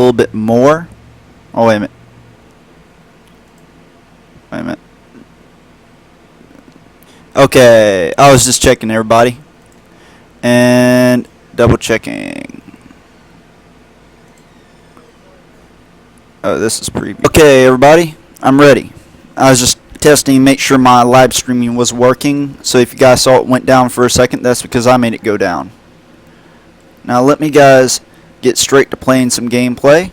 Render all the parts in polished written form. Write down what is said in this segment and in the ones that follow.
little bit more. Oh, wait a minute. Wait a minute. Okay, I was just checking, everybody. And double checking. Oh, this is preview. Okay, everybody, I'm ready. I was just testing, make sure my live streaming was working. So if you guys saw it went down for a second, that's because I made it go down. Now let me guys get straight to playing some gameplay.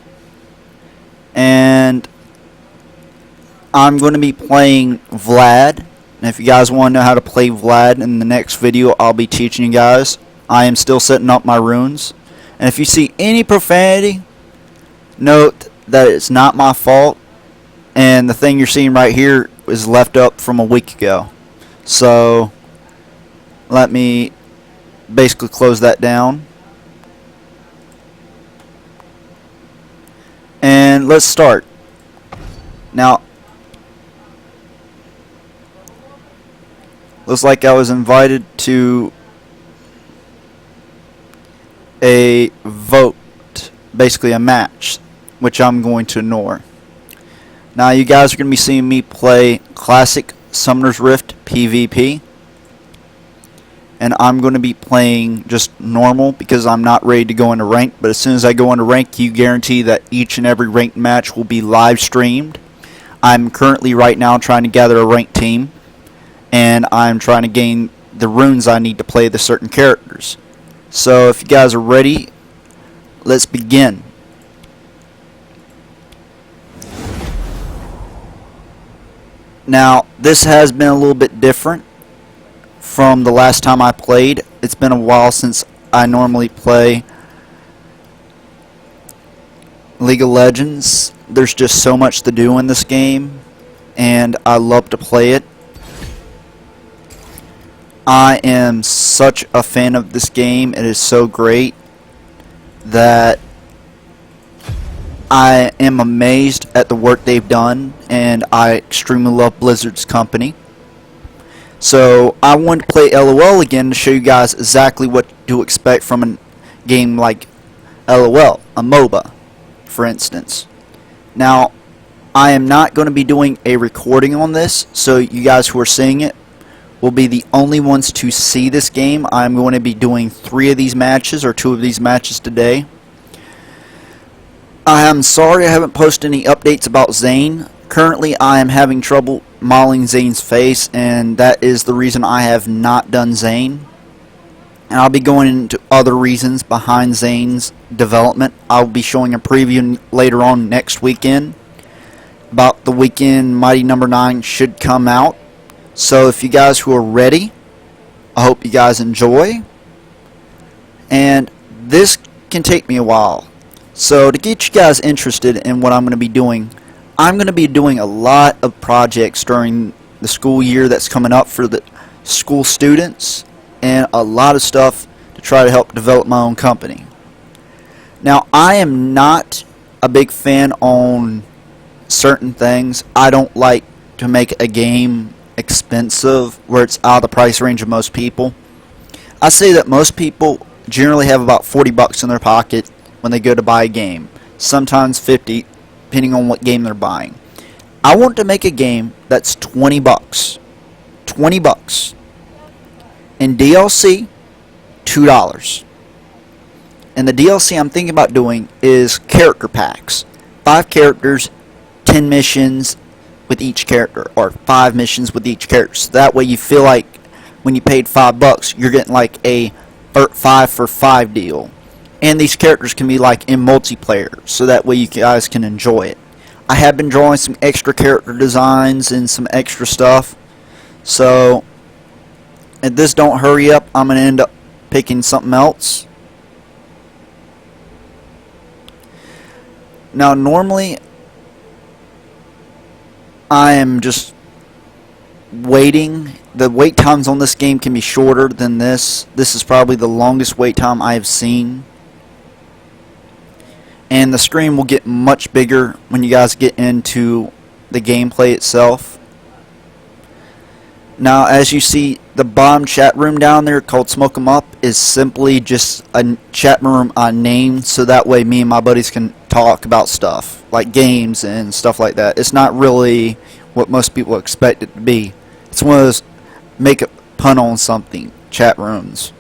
And I'm going to be playing Vlad. And if you guys want to know how to play Vlad in the next video, I'll be teaching you guys. I am still setting up my runes. And if you see any profanity, note that it's not my fault. And the thing you're seeing right here is left up from a week ago. So let me basically close that down. And let's start. Now, looks like I was invited to a vote, basically a match, which I'm going to ignore. Now you guys are going to be seeing me play Classic Summoner's Rift PvP. And I'm going to be playing just normal because I'm not ready to go into rank. But as soon as I go into rank, you guarantee that each and every ranked match will be live streamed. I'm currently right now trying to gather a ranked team. And I'm trying to gain the runes I need to play the certain characters. So if you guys are ready, let's begin. Now, this has been a little bit different from the last time I played. It's been a while since I normally play League of Legends. There's just so much to do in this game, and I love to play it. I am such a fan of this game. It is so great that I am amazed at the work they've done, and I extremely love Blizzard's company. So I wanted to play LOL again to show you guys exactly what to expect from a game like LOL, a MOBA, for instance. Now, I am not going to be doing a recording on this, so you guys who are seeing it will be the only ones to see this game. I'm going to be doing 3 of these matches, or 2 of these matches today. I am sorry I haven't posted any updates about Zane. Currently I am having trouble modeling Zane's face, and that is the reason I have not done Zane. And I'll be going into other reasons behind Zane's development. I'll be showing a preview later on next weekend. About the weekend Mighty Number 9 should come out. So if you guys who are ready, I hope you guys enjoy. And this can take me a while. So to get you guys interested in what I'm going to be doing, I'm going to be doing a lot of projects during the school year that's coming up for the school students, and a lot of stuff to try to help develop my own company. Now, I am not a big fan on certain things. I don't like to make a game expensive where it's out of the price range of most people. I say that most people generally have about 40 bucks in their pocket when they go to buy a game, sometimes 50, depending on what game they're buying. I want to make a game that's 20 bucks. 20 bucks. And DLC, $2. And the DLC I'm thinking about doing is character packs. 5 characters, 10 missions with each character, or 5 missions with each character. So that way you feel like when you paid $5, you're getting like a 5 for 5 deal. And these characters can be like in multiplayer, so that way you guys can enjoy it. I have been drawing some extra character designs and some extra stuff. So if this don't hurry up, I'm going to end up picking something else. Now normally I am just waiting. The wait times on this game can be shorter than this. This is probably the longest wait time I have seen. And the screen will get much bigger when you guys get into the gameplay itself. Now, as you see, the bottom chat room down there called Smoke 'em Up is simply just a chat room I named so that way me and my buddies can talk about stuff like games and stuff like that. It's not really what most people expect it to be. It's one of those make a pun on something chat rooms.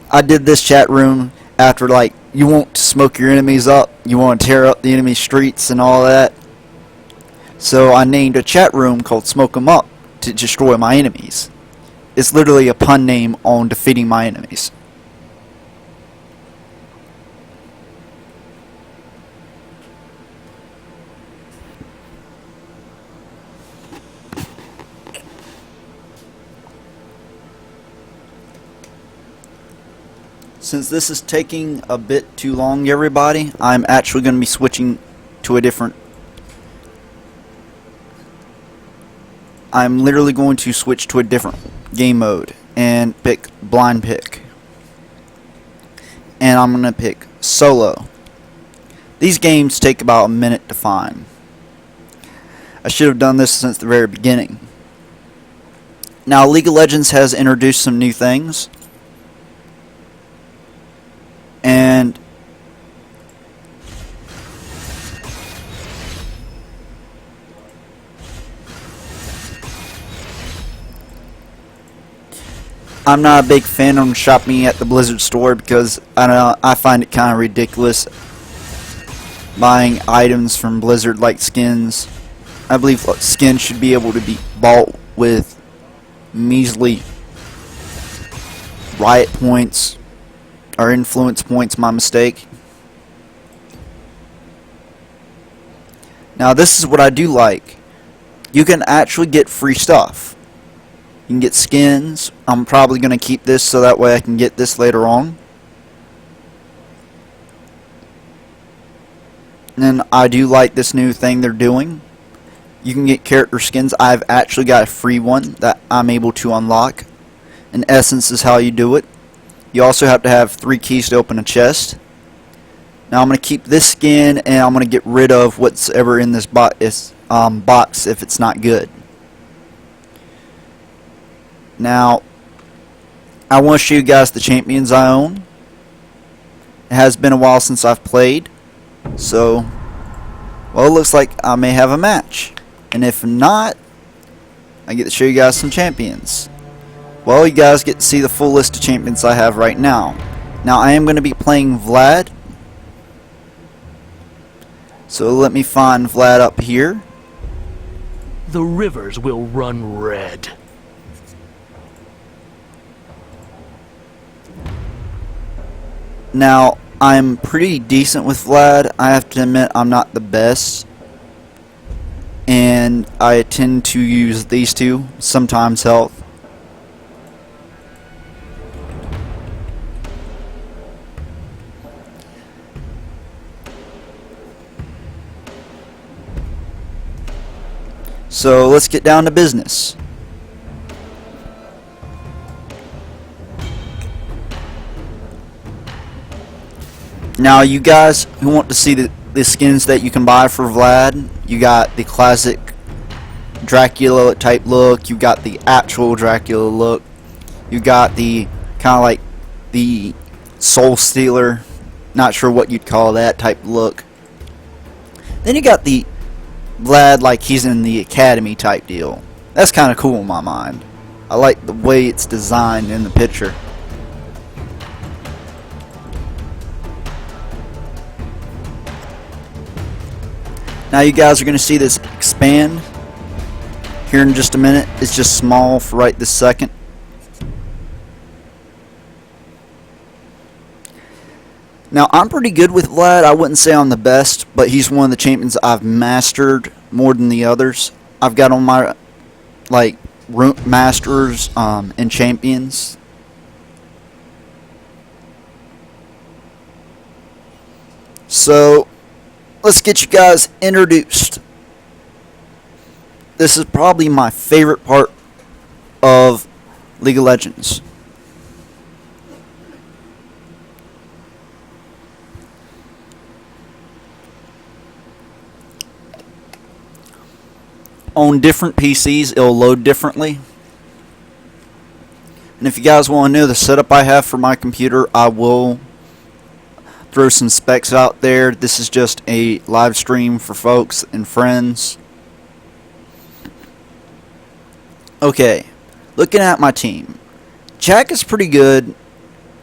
I did this chat room after, like, you want to smoke your enemies up, you want to tear up the enemy streets and all that. So I named a chat room called Smoke 'em Up to destroy my enemies. It's literally a pun name on defeating my enemies. Since this is taking a bit too long, everybody, I'm actually going to be switching to a different... I'm literally going to switch to a different game mode and pick blind pick. And I'm going to pick solo. These games take about a minute to find. I should have done this since the very beginning. Now, League of Legends has introduced some new things. And I'm not a big fan of shopping at the Blizzard store because I find it kind of ridiculous buying items from Blizzard like skins. I believe skins should be able to be bought with measly riot points or influence points, my mistake. Now this is what I do like. You can actually get free stuff. You can get skins. I'm probably going to keep this so that way I can get this later on. And I do like this new thing they're doing. You can get character skins. I've actually got a free one that I'm able to unlock. In essence is how you do it. You also have to have 3 keys to open a chest. Now I'm going to keep this skin and I'm going to get rid of what's ever in this box if it's not good. Now I want to show you guys the champions I own. It has been a while since I've played. So, well, it looks like I may have a match. And if not, I get to show you guys some champions. Well, you guys get to see the full list of champions I have right now. Now, I am going to be playing Vlad. So let me find Vlad up here. The rivers will run red. Now, I'm pretty decent with Vlad. I have to admit I'm not the best. And I tend to use these two, sometimes health. So let's get down to business. Now, you guys who want to see the skins that you can buy for Vlad, you got the classic Dracula type look, you got the actual Dracula look, you got the kind of like the Soul Stealer, not sure what you'd call that type look. Then you got the Vlad like he's in the Academy type deal. That's kind of cool in my mind. I like the way it's designed in the picture. Now you guys are going to see this expand here in just a minute. It's just small for right this second. Now I'm pretty good with Vlad. I wouldn't say I'm the best, but he's one of the champions I've mastered more than the others. I've got on my like masters and champions. So let's get you guys introduced. This is probably my favorite part of League of Legends. On different PCs, it'll load differently. And if you guys want to know the setup I have for my computer, I will throw some specs out there. This is just a live stream for folks and friends. Okay, looking at my team. Jack is pretty good.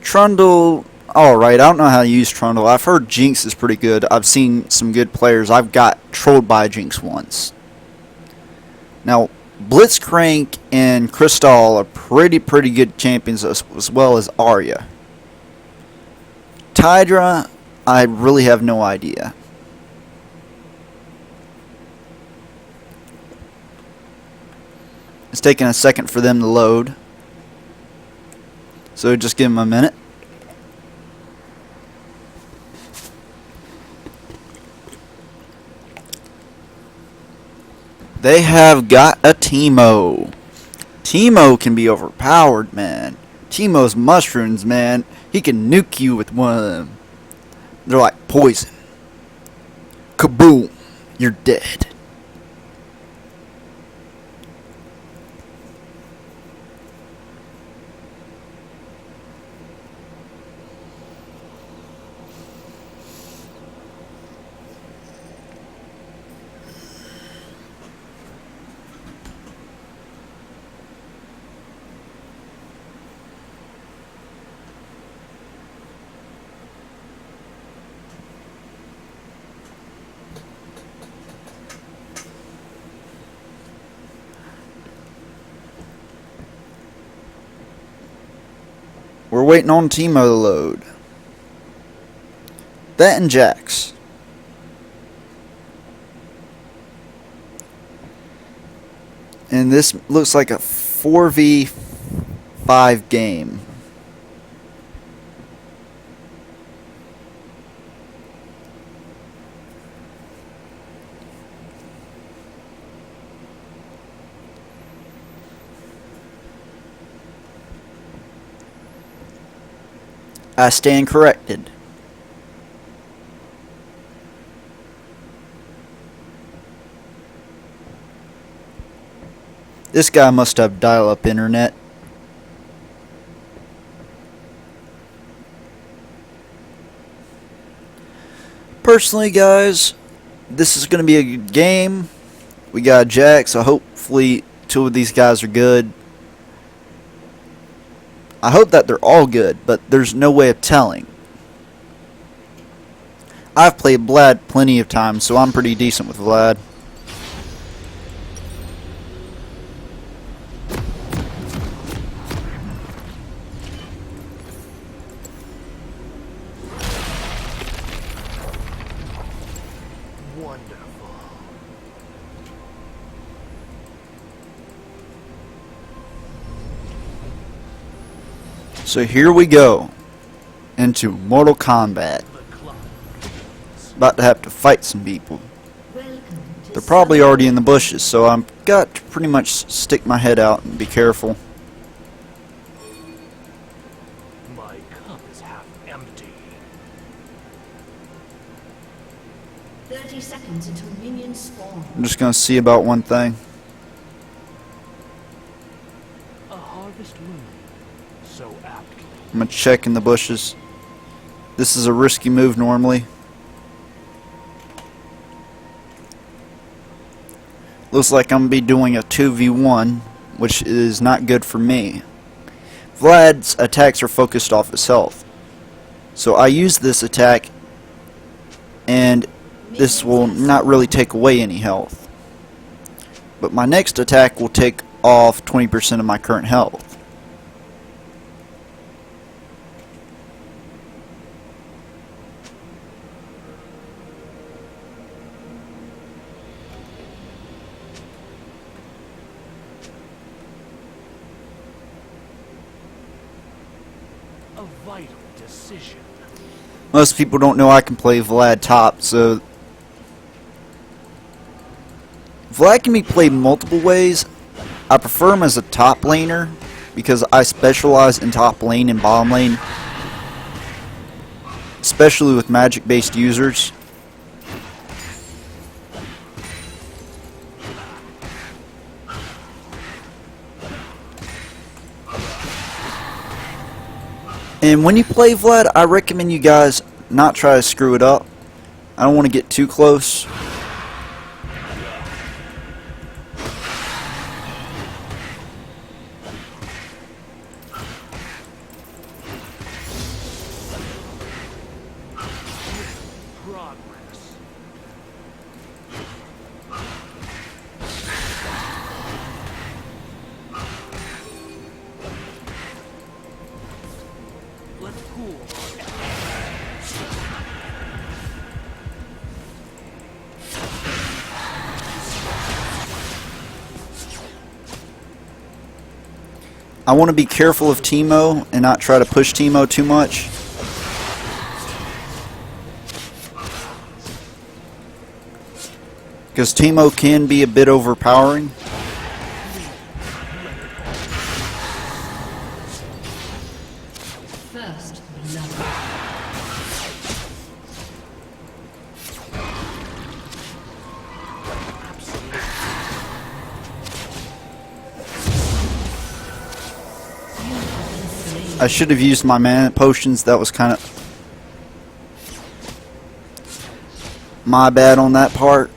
Trundle, alright. I don't know how to use Trundle. I've heard Jinx is pretty good. I've seen some good players. I've got trolled by Jinx once. Now, Blitzcrank and Crystal are pretty good champions, as well as Arya. Tidra, I really have no idea. It's taking a second for them to load, so just give them a minute. They have got a Teemo. Teemo can be overpowered, man. Teemo's mushrooms, man. He can nuke you with one of them. They're like poison. Kaboom. You're dead. We're waiting on Teemo to load. That and Jax. And this looks like a 4v5 game. I stand corrected. This guy must have dial-up internet. Personally, guys, this is going to be a good game. We got Jax, so hopefully two of these guys are good. I hope that they're all good, but there's no way of telling. I've played Vlad plenty of times, so I'm pretty decent with Vlad. Wonderful. So here we go into Mortal Kombat. About to have to fight some people. They're probably already in the bushes, so I've got to pretty much stick my head out and be careful. My cup is half empty. 30 seconds until minions spawn. I'm just going to see about one thing. A harvest moon. So aptly. I'm going to check in the bushes. This is a risky move normally. Looks like I'm going to be doing a 2v1, which is not good for me. Vlad's attacks are focused off his health. So I use this attack, and this will not really take away any health. But my next attack will take off 20% of my current health. A vital decision. Most people don't know I can play Vlad top, so Vlad can be played multiple ways. I prefer him as a top laner because I specialize in top lane and bottom lane, especially with magic based users. And when you play Vlad, I recommend you guys not try to screw it up. I don't want to get too close. Progress. Let's pool our efforts. I want to be careful of Teemo and not try to push Teemo too much. Because Teemo can be a bit overpowering. First love. I should have used my mana potions. That was kind of my bad on that part.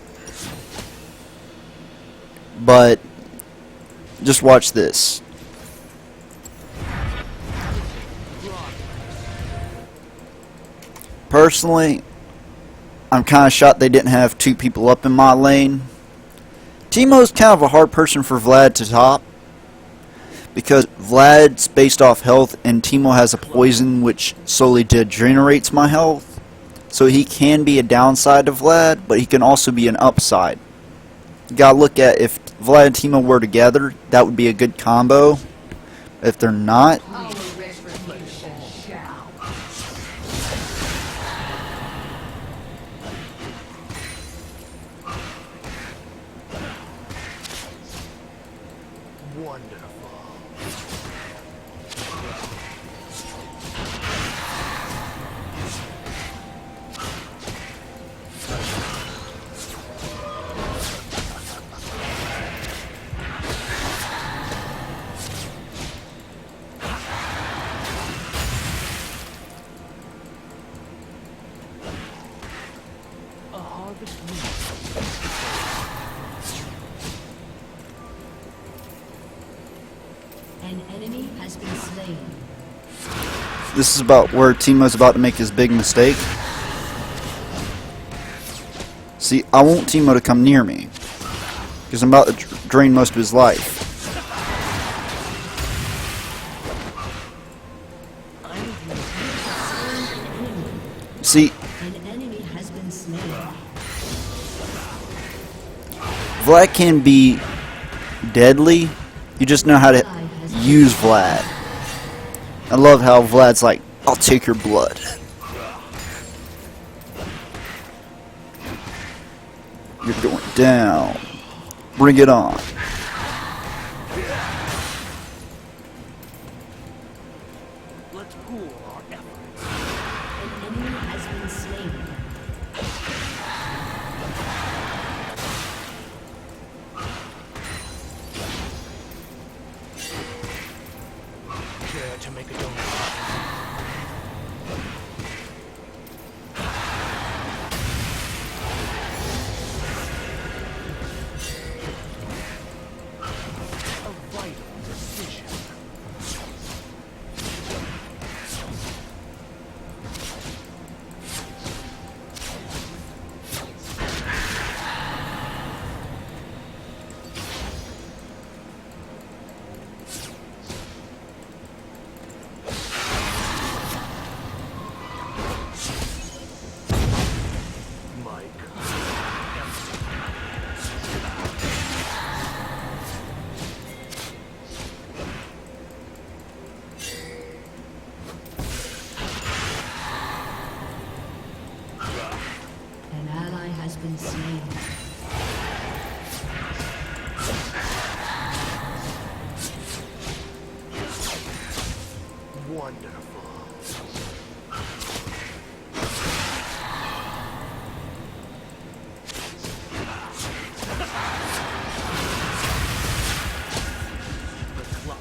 But just watch this. Personally, I'm kind of shocked they didn't have two people up in my lane. Teemo's kind of a hard person for Vlad to top, because Vlad's based off health and Teemo has a poison which slowly degenerates my health. So he can be a downside to Vlad, but he can also be an upside. You gotta look at if Vlad and Teemo were together, that would be a good combo. If they're not, Our retribution shall. Wonderful. A harvest moon. An enemy has been slain. this is about where Teemo's about to make his big mistake. See, I want Teemo to come near me, because I'm about to drain most of his life. See, An enemy has been slain. Vlad can be deadly. You just know how to use Vlad. I love how Vlad's like, I'll take your blood. You're going down. Bring it on. Let's pool our efforts. An enemy has been slain. Care to make a donation? A vital decision. My An ally has been slain. wonderful. The clock.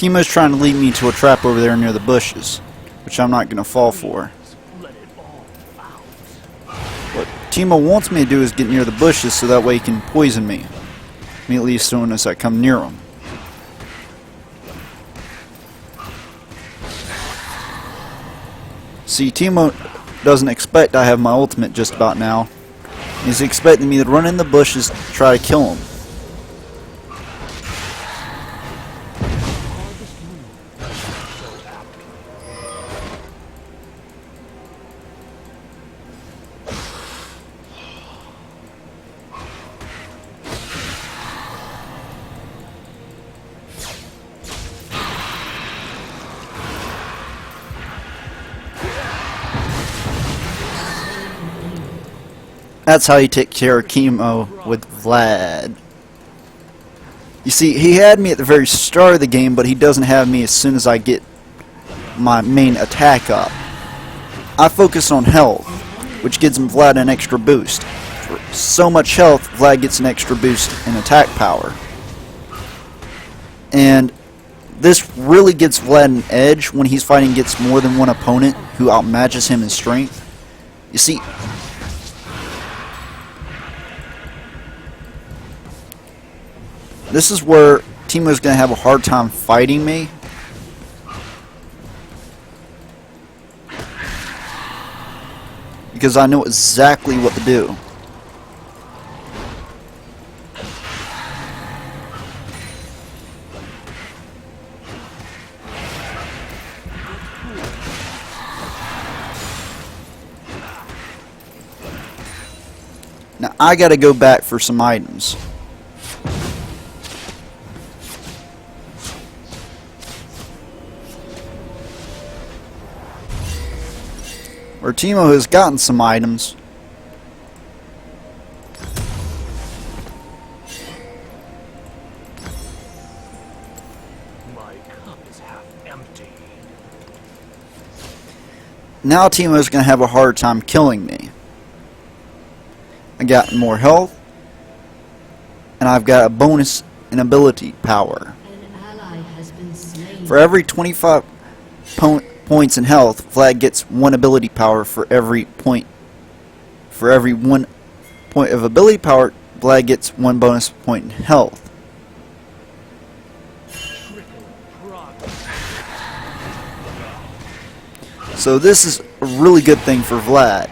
Teemo's trying to lead me to a trap over there near the bushes, which I'm not going to fall for. Let it all out. What Teemo wants me to do is get near the bushes so that way he can poison me immediately as soon as I come near him. See, Teemo doesn't expect I have my ultimate just about now. He's expecting me to run in the bushes to try to kill him. That's how you take care of Chemo with Vlad. You see, he had me at the very start of the game, but he doesn't have me as soon as I get my main attack up. I focus on health, which gives him Vlad an extra boost. For so much health, Vlad gets an extra boost in attack power. And this really gives Vlad an edge when he's fighting against more than one opponent who outmatches him in strength. You see, this is where Teemo's going to have a hard time fighting me. Because I know exactly what to do. Now I got to go back for some items. Where Teemo has gotten some items. My cup is half empty. Now Teemo's going to have a hard time killing me. I got more health, and I've got a bonus in ability power. An ally has been slain. For every 25 points in health, Vlad gets 1 ability power for every point. For every 1 point of ability power, Vlad gets 1 bonus point in health. Trickle progress. So this is a really good thing for Vlad.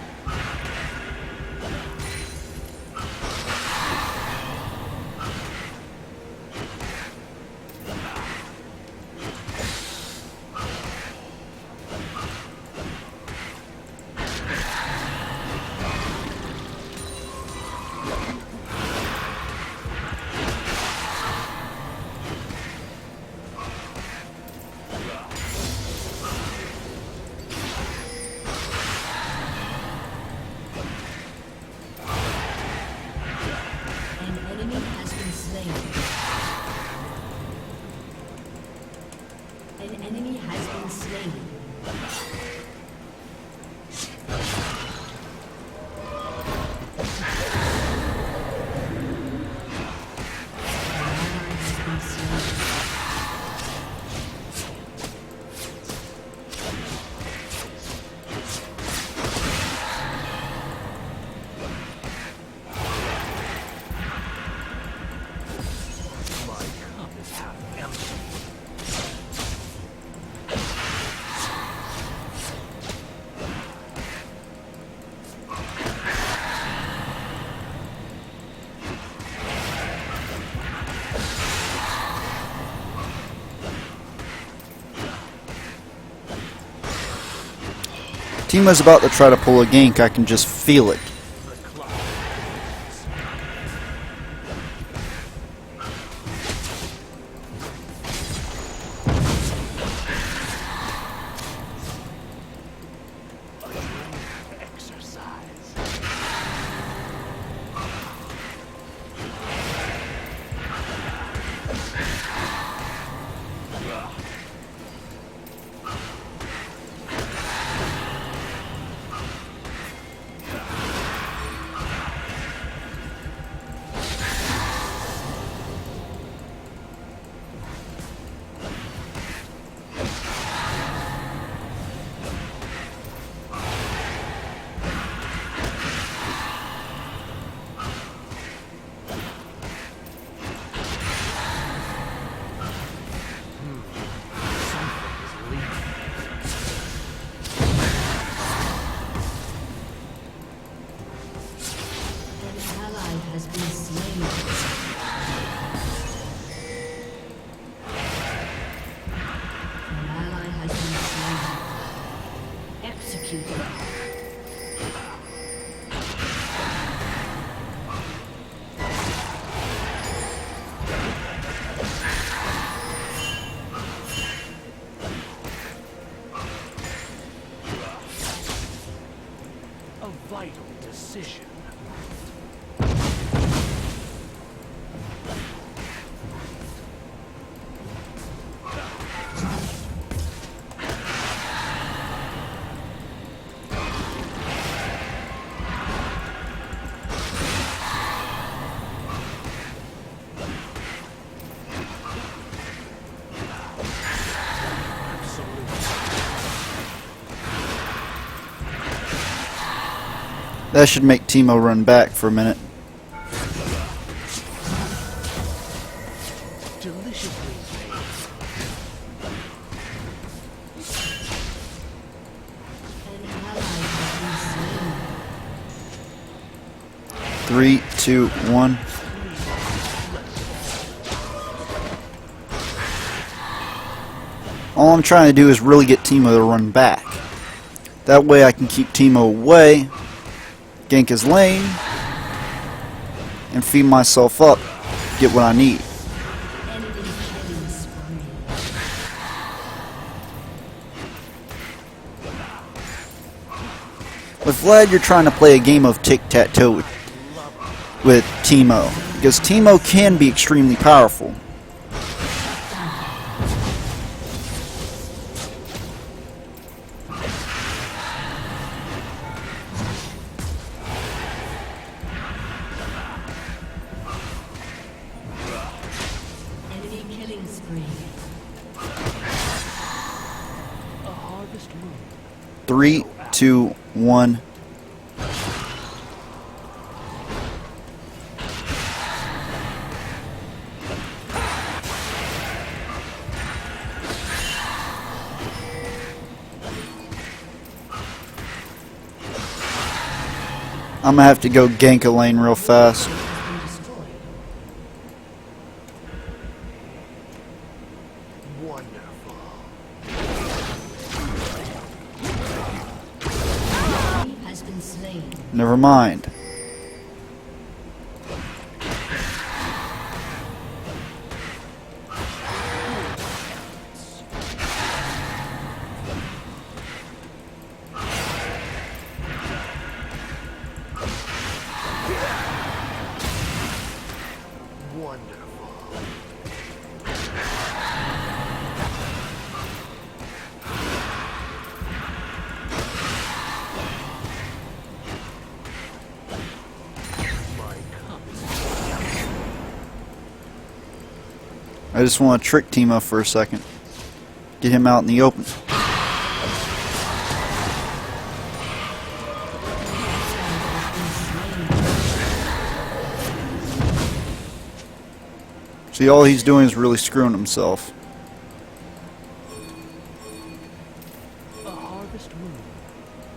An enemy has been slain. An enemy has been slain. An ally has been slain. My cup is half empty. Teemo's about to try to pull a gank, I can just feel it. The clock. Exercise. executed. A vital decision. That should make Teemo run back for a minute. Deliciously made. An ally has been slain. 3, 2, 1. All I'm trying to do is really get Teemo to run back. That way I can keep Teemo away, gank his lane, and feed myself up, get what I need. Enemy killing spree. With Vlad, you're trying to play a game of tic-tac-toe with Teemo, because Teemo can be extremely powerful. Enemy killing spree. A harvest moon. 3, 2, 1. I'm gonna have to go gank a lane real fast. Has been destroyed. Wonderful. Enemy has been slain. Never mind. Wonderful. My cup is I just want to trick Teemo for a second. Get him out in the open. See, all he's doing is really screwing himself. a harvest moon.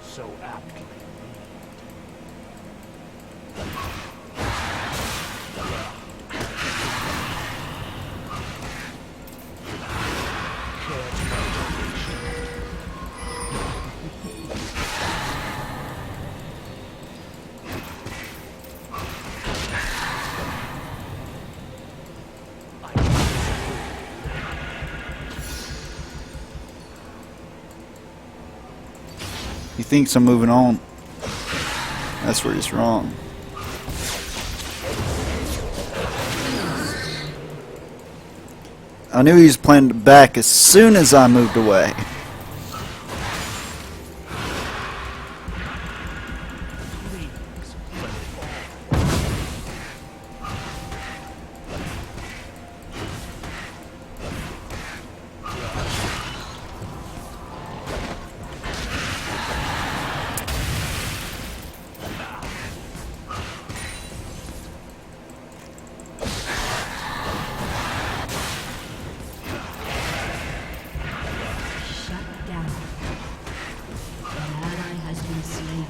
So aptly named. Care to my donation? He thinks I'm moving on. That's where he's wrong. I knew he was planning to back as soon as I moved away. Please, let it all. Shut down. An ally has been slain.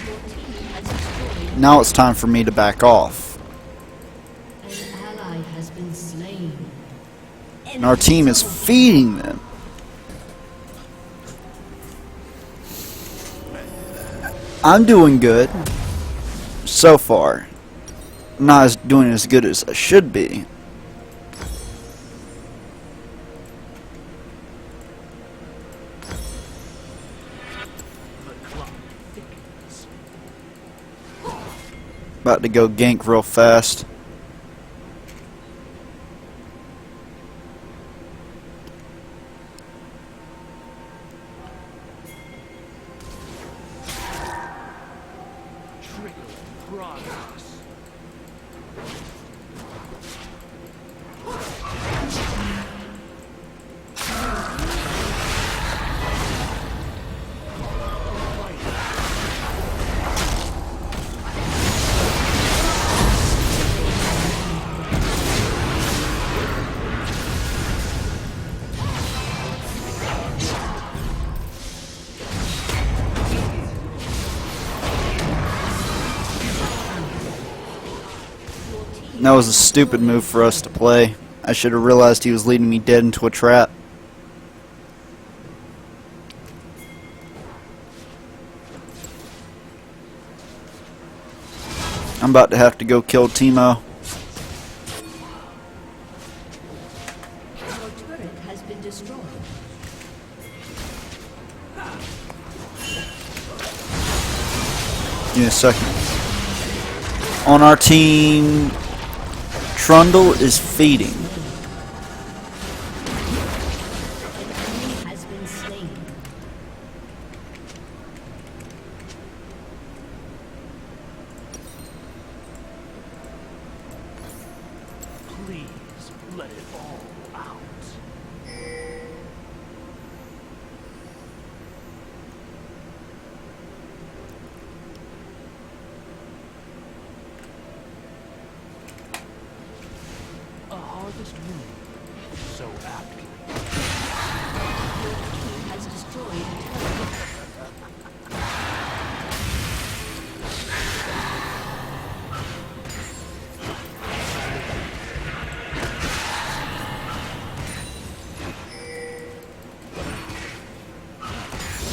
Your team has destroyed. Now it's time for me to back off. An ally has been slain. And our team is feeding them. I'm doing good. So far. Not as doing as good as I should be. The clock thickens. About to go gank real fast. Trickling progress. That was a stupid move for us to play. I should have realized he was leading me dead into a trap. I'm about to have to go kill Teemo. Your turret has been destroyed. Give me a second. On our team, Trundle is feeding. An enemy has been slain. Please let it all out. A harvest moon, so aptly. Your team has destroyed a turret.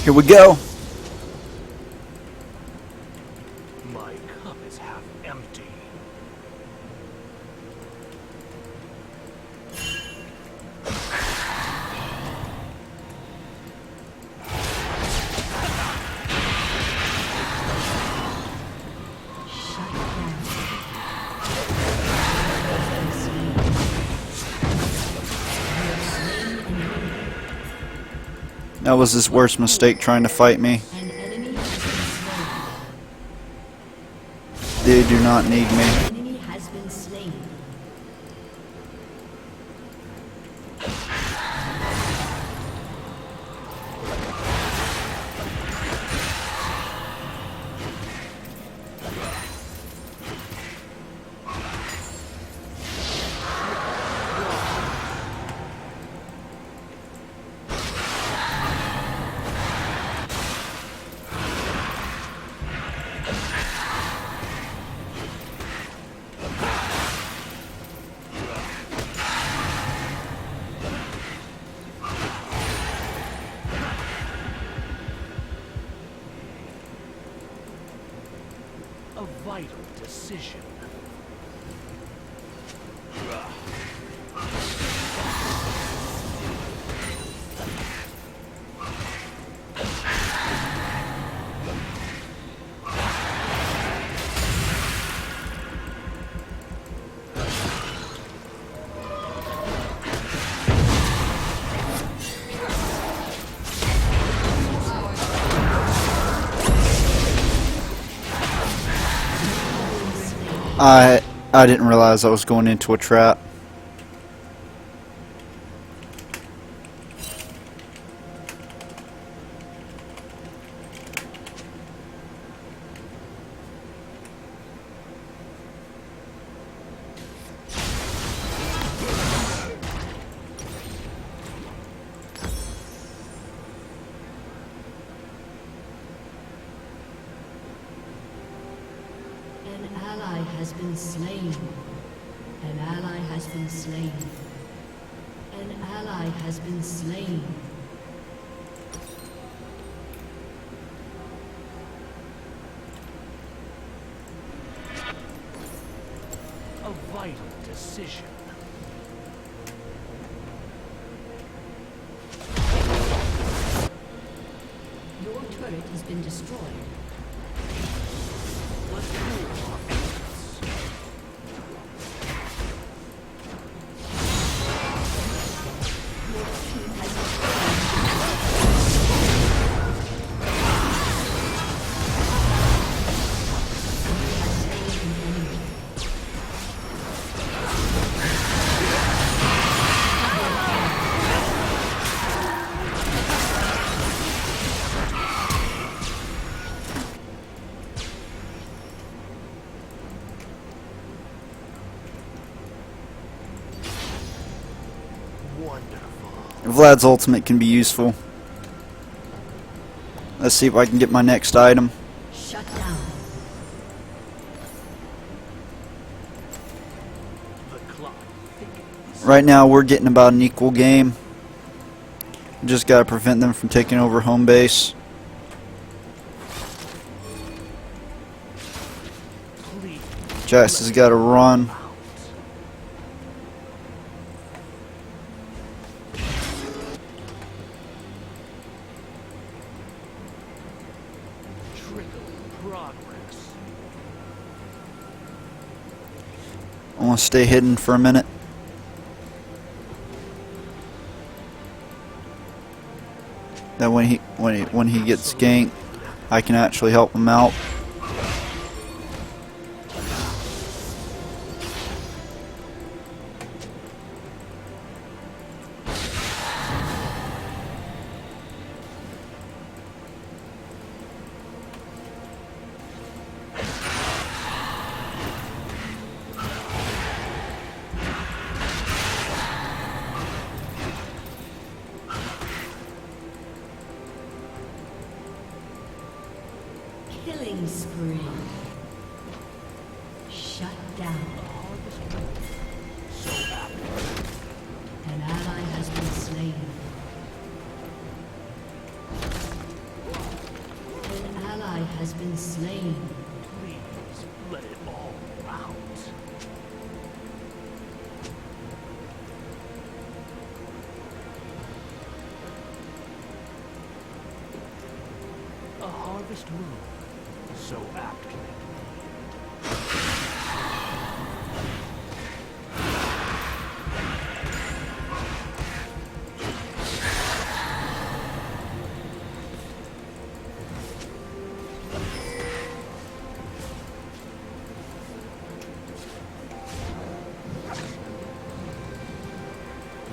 Here we go. My cup is half empty. Shut down. That was his worst mistake trying to fight me. An enemy has been slain. They do not need me. An enemy has been slain. A vital decision. I didn't realize I was going into a trap. An ally has been slain. An ally has been slain. An ally has been slain. precision. Your turret has been destroyed. Let's cool our efforts. Wonderful. Vlad's ultimate can be useful. Let's see if I can get my next item. Shut down. The clock thickens. Right now we're getting about an equal game. Just gotta prevent them from taking over home base. Please. Jax has got to run. Out. Trickling progress. I want to stay hidden for a minute. That when he gets ganked, I can actually help him out. Killing spree. Shut down. So happy. An ally has been slain. An ally has been slain. Please let it all out. A harvest moon. So aptly.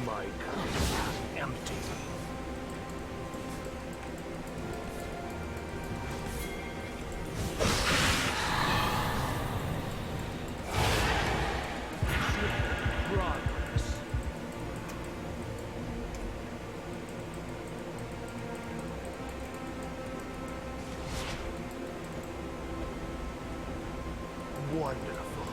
My cup is half empty. Progress. Wonderful.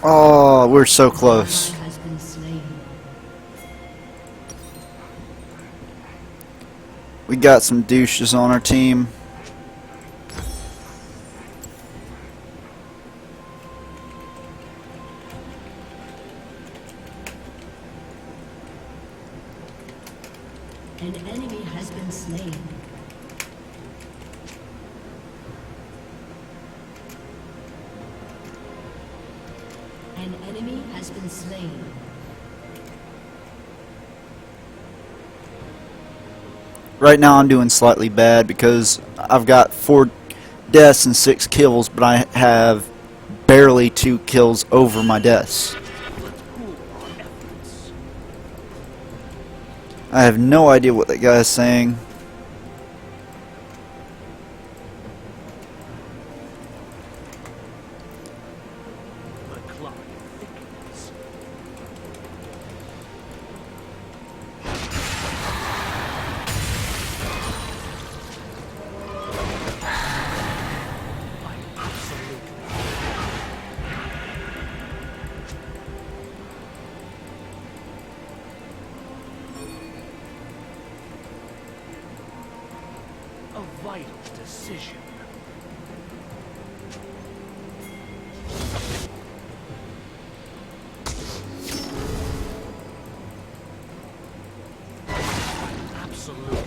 Oh, we're so close. Ally has been slain. We got some douches on our team. An enemy has been slain. An enemy has been slain. Right now I'm doing slightly bad because I've got 4 deaths and 6 kills, but I have barely 2 kills over my deaths. Let's pool our efforts. I have no idea what that guy is saying. The clock thickens. I absolutely vital decision. Absolutely.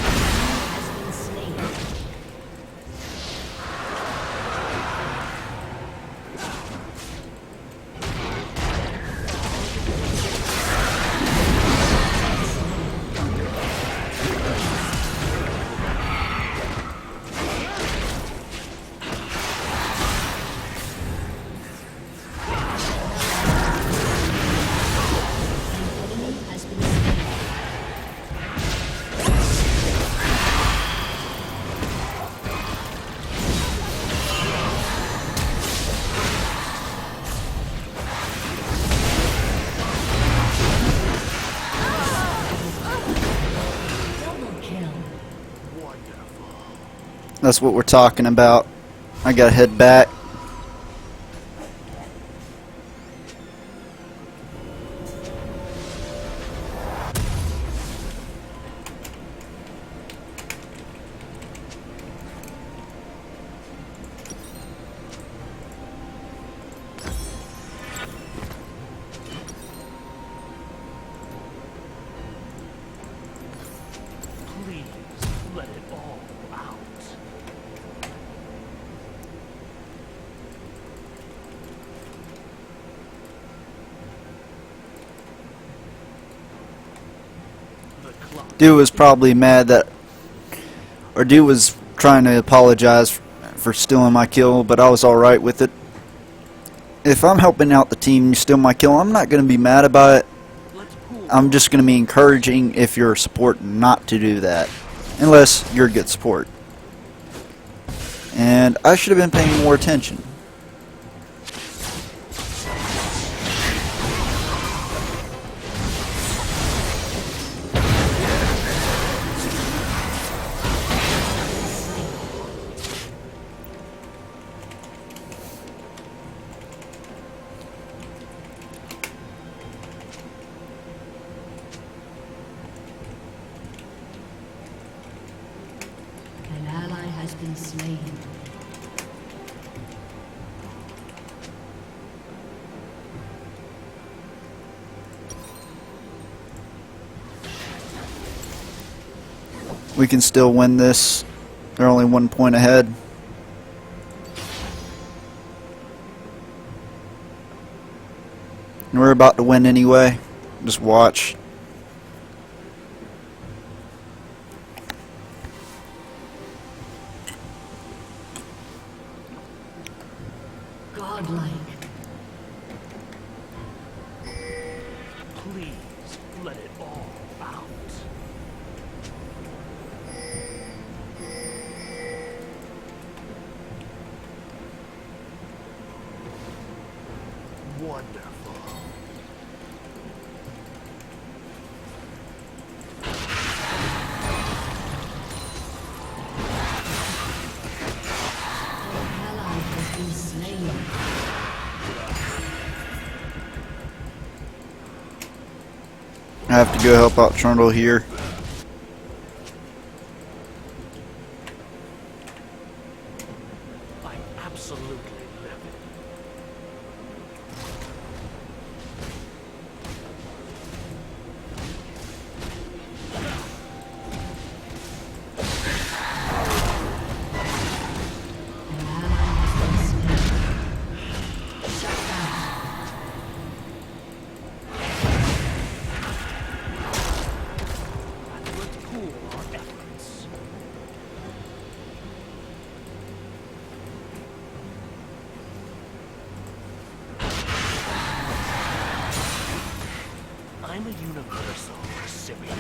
Has been slain. Has been slain. Double kill. Wonderful. That's what we're talking about. I gotta head back. Please let it all out. The clock. Dude was probably mad that, or dude was trying to apologize for stealing my kill, but I was alright with it. If I'm helping out the team and you steal my kill, I'm not going to be mad about it. Let's pool. I'm just going to be encouraging if you're a support not to do that. Unless you're a good support. And I should have been paying more attention. An ally has been slain. We can still win this. They're only 1 point ahead. And we're about to win anyway. Just watch. Godlike. Please let it all out. Wonderful. An ally has been slain. I have to go help out Trundle here. I'm absolutely livid. An ally has been slain. Shut down. Let's pool our efforts. I'm a universal recipient.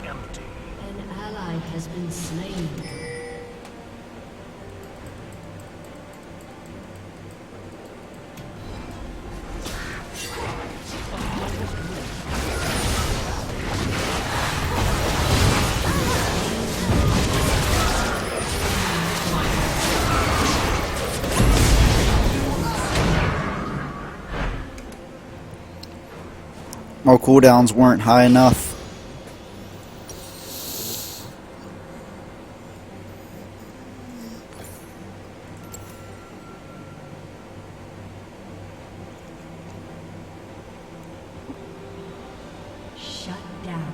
Empty. An ally has been slain. My cooldowns weren't high enough. Shut down.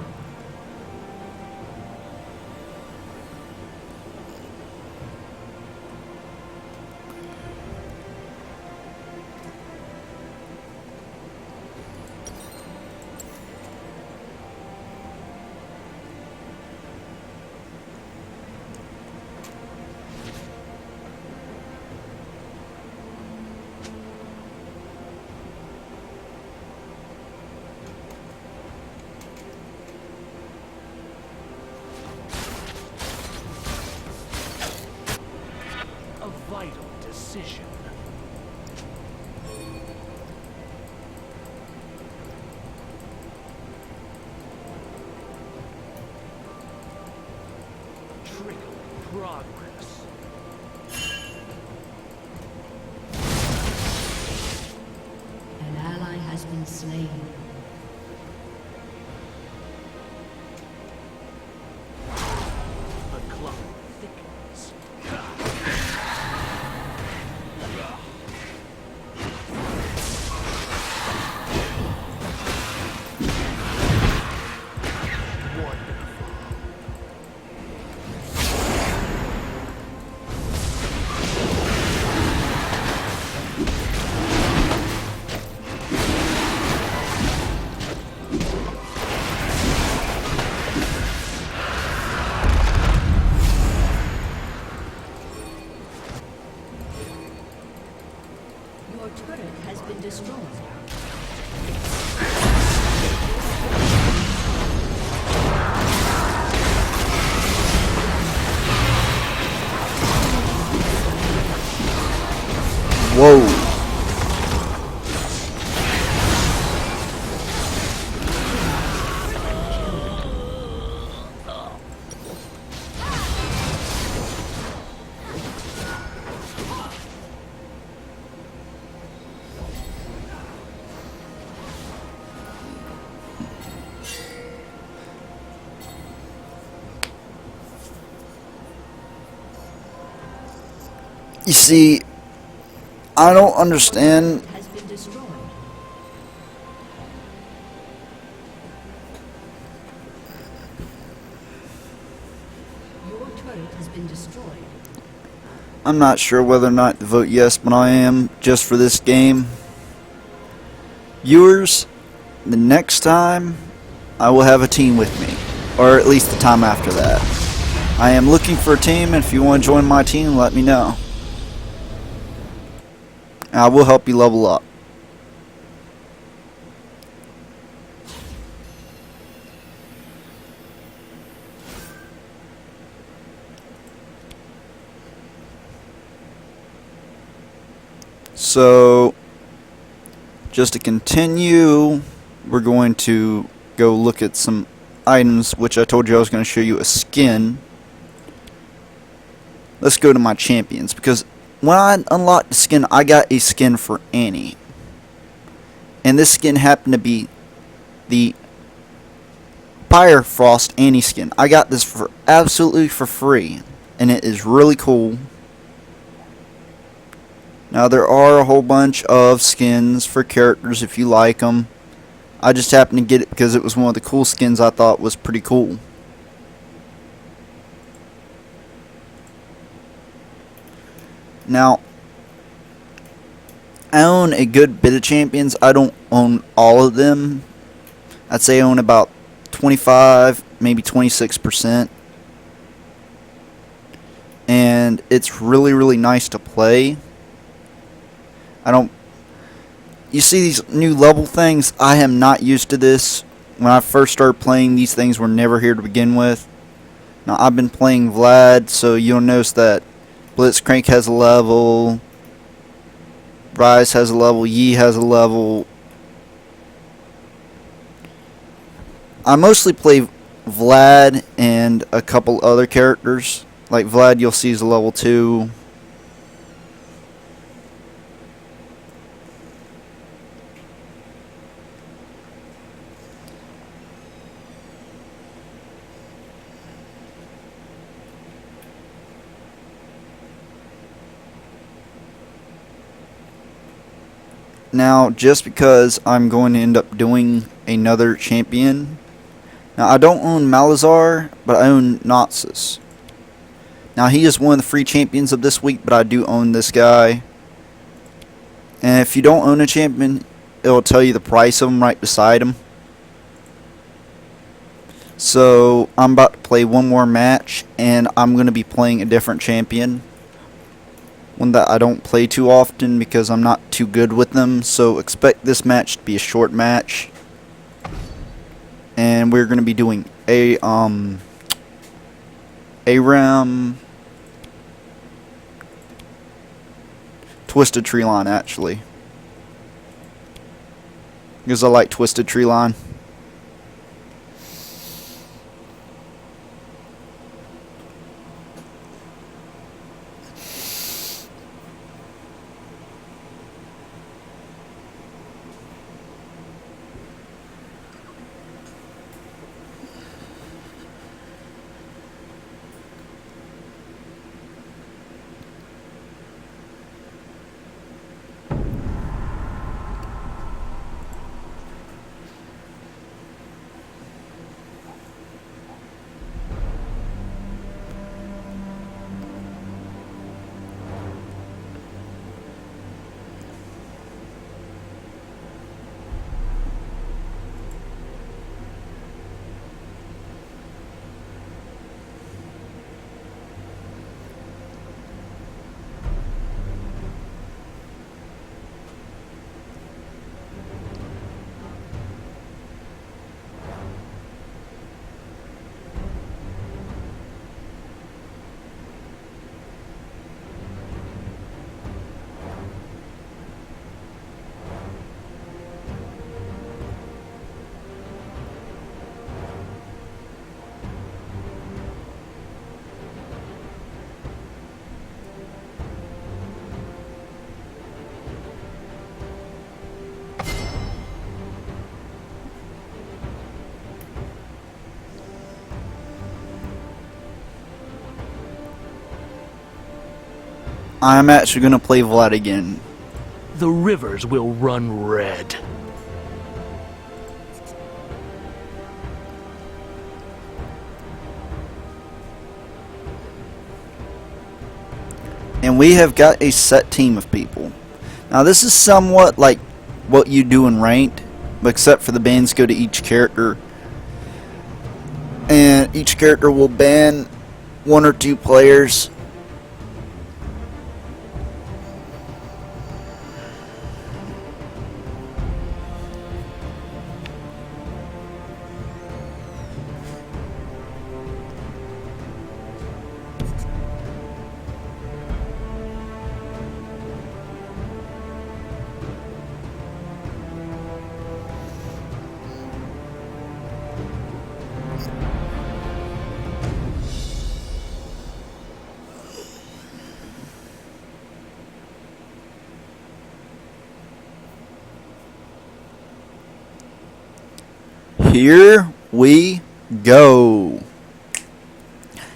A vital decision. Trickle progress. An ally has been slain. The cloud thickens. Your turret has been destroyed. Whoa. You see, I don't understand. Has been destroyed. Your turret has been destroyed. I'm not sure whether or not to vote yes, but I am, just for this game. Viewers, the next time I will have a team with me, or at least the time after that. I am looking for a team, and if you want to join my team, let me know. I will help you level up. So, just to continue, we're going to go look at some items, which I told you I was going to show you a skin. Let's go to my champions, because when I unlocked the skin, I got a skin for Annie. And this skin happened to be the Firefrost Annie skin. I got this for absolutely for free, and it is really cool. Now there are a whole bunch of skins for characters if you like them. I just happened to get it because it was one of the cool skins I thought was pretty cool. Now, I own a good bit of champions. I don't own all of them. I'd say I own about 25, maybe 26%. And it's really, really nice to play. You see these new level things? I am not used to this. When I first started playing, these things were never here to begin with. Now, I've been playing Vlad, so you'll notice that Blitzcrank has a level, Rise has a level, Yi has a level. I mostly play Vlad and a couple other characters. Like Vlad, you'll see is a level 2. Now, just because I'm going to end up doing another champion. Now, I don't own Malazar, but I own Noxus. Now, he is one of the free champions of this week, but I do own this guy. And if you don't own a champion, it'll tell you the price of him right beside him. So, I'm about to play one more match, and I'm going to be playing a different champion. One that I don't play too often because I'm not too good with them. So, expect this match to be a short match. And we're going to be doing ARAM Twisted Tree Line, actually. Because I like Twisted Tree Line. I'm actually going to play Vlad again. The rivers will run red. And we have got a set team of people. Now this is somewhat like what you do in ranked, but except for the bans go to each character. And each character will ban one or two players. Here we go.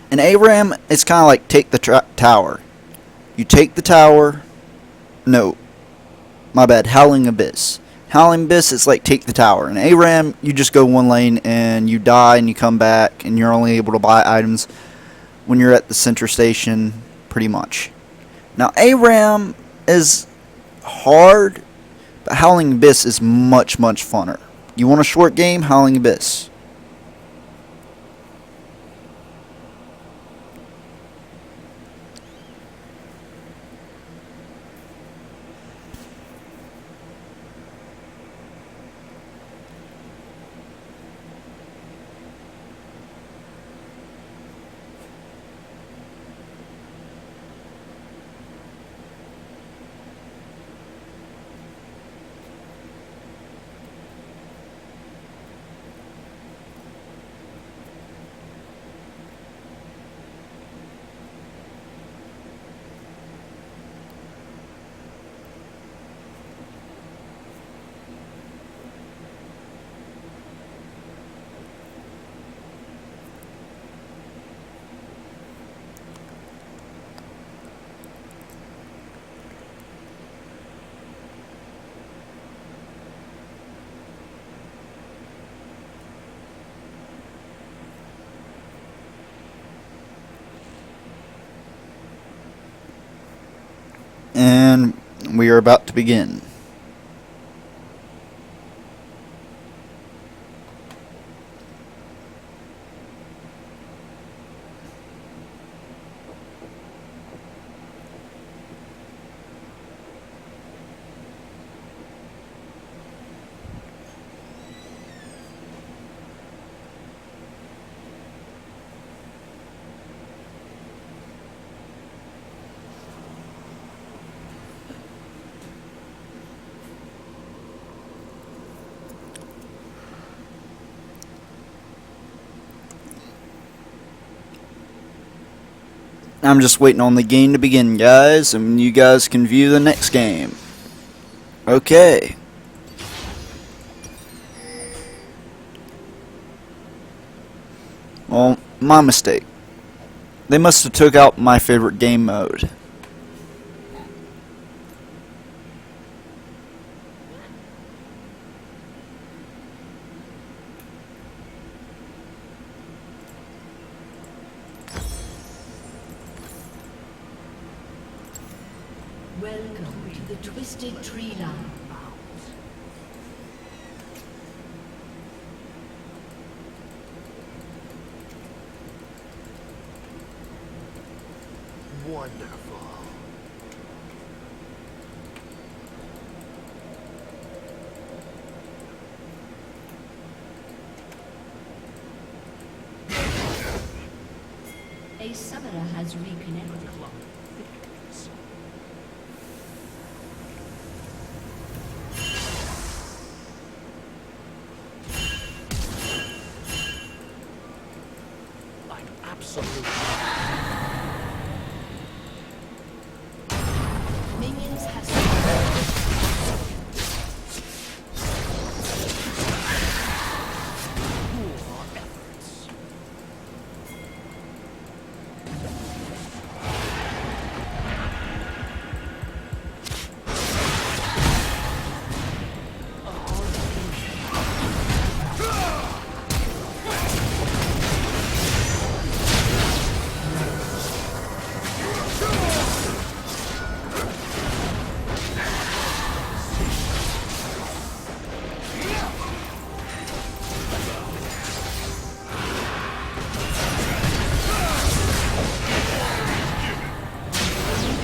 In ARAM, it's kind of like take the tower. You take the tower. No, my bad. Howling Abyss. Howling Abyss is like take the tower. In ARAM, you just go one lane and you die and you come back and you're only able to buy items when you're at the center station, pretty much. Now ARAM is hard, but Howling Abyss is much funner. You want a short game? Howling Abyss. We are about to begin. I'm just waiting on the game to begin, guys, and you guys can view the next game. Okay. Well, my mistake. They must have took out my favorite game mode. Welcome to the Twisted Tree Line. Wonderful. A summoner has reconnected. I'm absolutely. Minions have Poor efforts.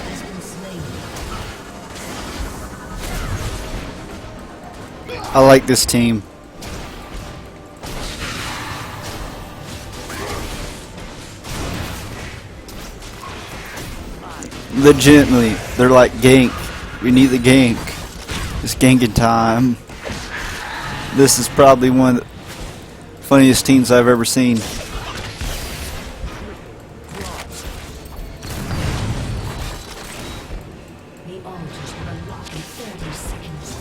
has been slain. I like this team. Legitimately, they're like gank. We need the gank. It's ganking time. This is probably one of the funniest teams I've ever seen. The altars will unlock in 30 seconds.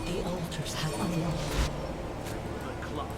The altars have unlocked. The clock.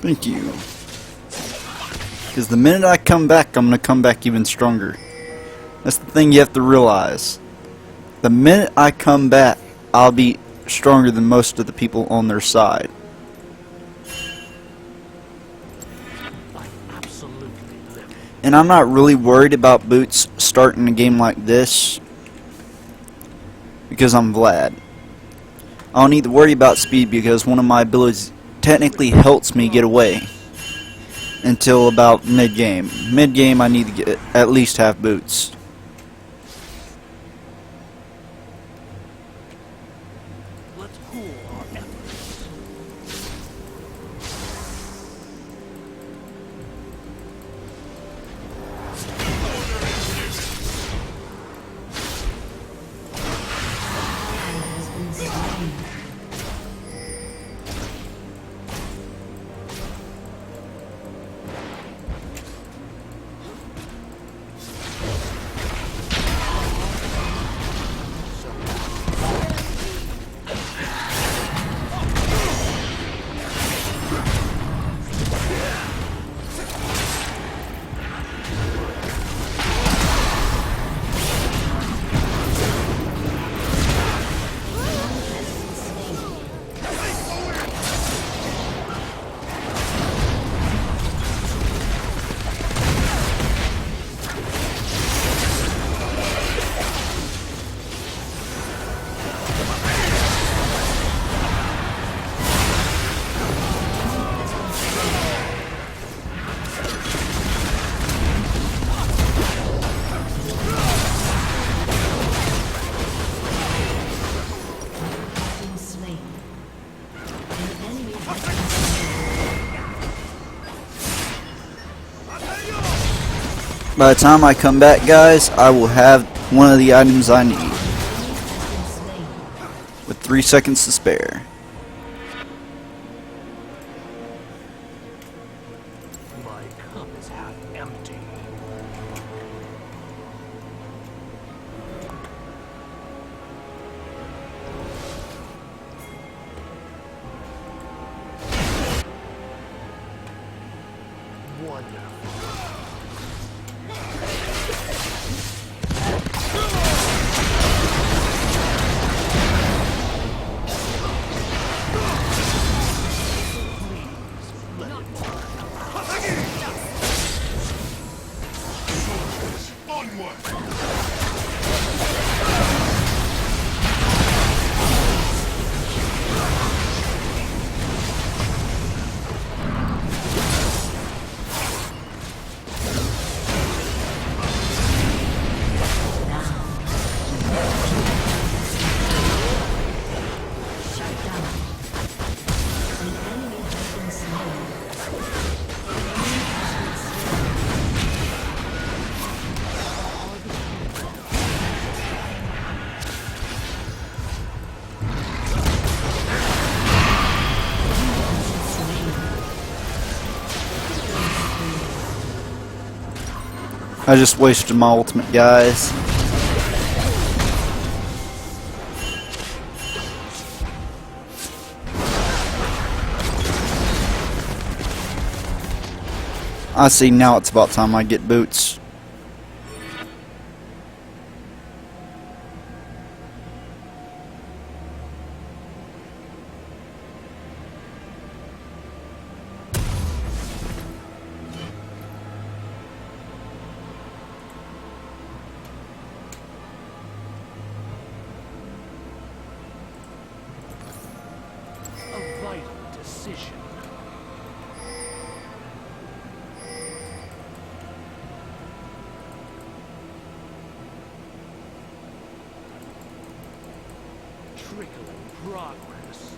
Thank you. Because the minute I come back, I'm going to come back even stronger. That's the thing you have to realize. The minute I come back, I'll be stronger than most of the people on their side. I absolutely live. And I'm not really worried about Boots starting a game like this, because I'm Vlad. I don't need to worry about speed because one of my abilities technically helps me get away until about mid-game. Mid-game I need to get at least have Boots. Let's pool our efforts. Has been slain. Been slain. An enemy has been slain. By the time I come back, guys, I will have one of the items I need, Has been slain. with 3 seconds to spare. My cup is half empty. Wonderful. Shut down. An enemy has been slain. I just wasted my ultimate, guys. I see now it's about time I get Boots. A vital decision. Trickling progress.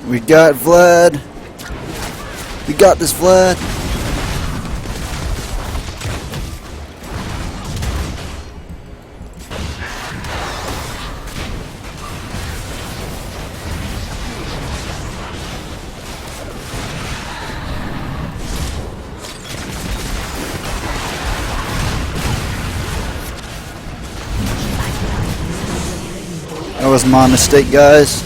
We got Vlad. We got this, Vlad. That was my mistake, guys.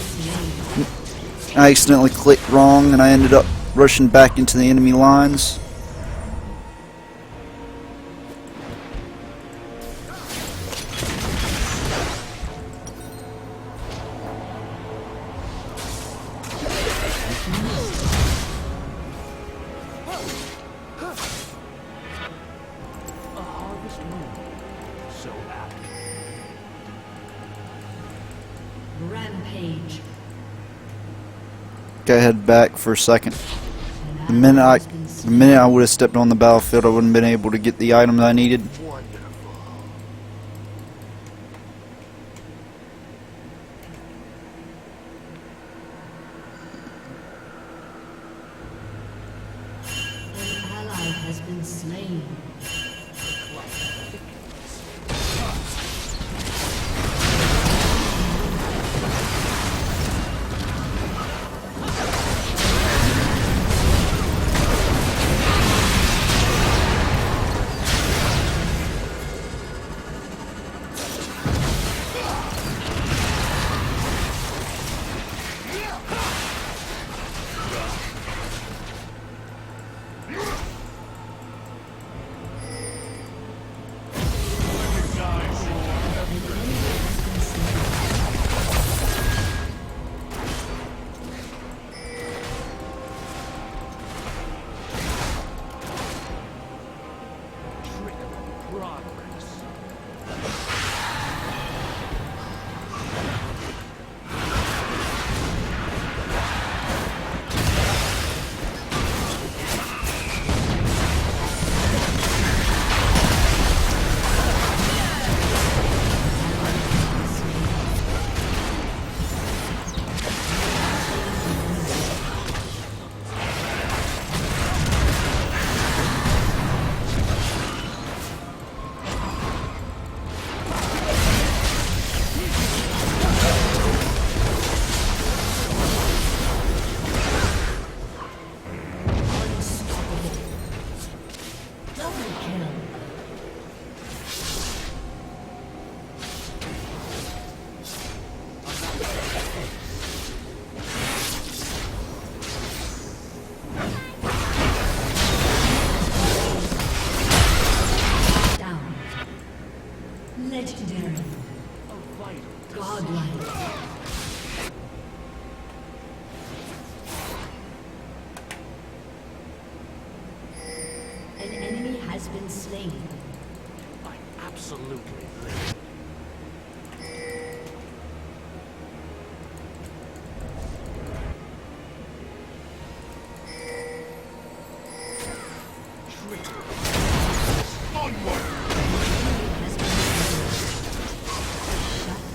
I accidentally clicked wrong and I ended up rushing back into the enemy lines. A harvest moon. So apt. Rampage. Gotta head back for a second. An The minute ally I, has been the slain. minute I would have stepped on the battlefield, I wouldn't have been able to get the items I needed. Wonderful. An ally has been slain. Progress. Double kill. Down. Legendary. A vital Godlike. An enemy has been slain. I absolutely live. Has been slain. Shut down.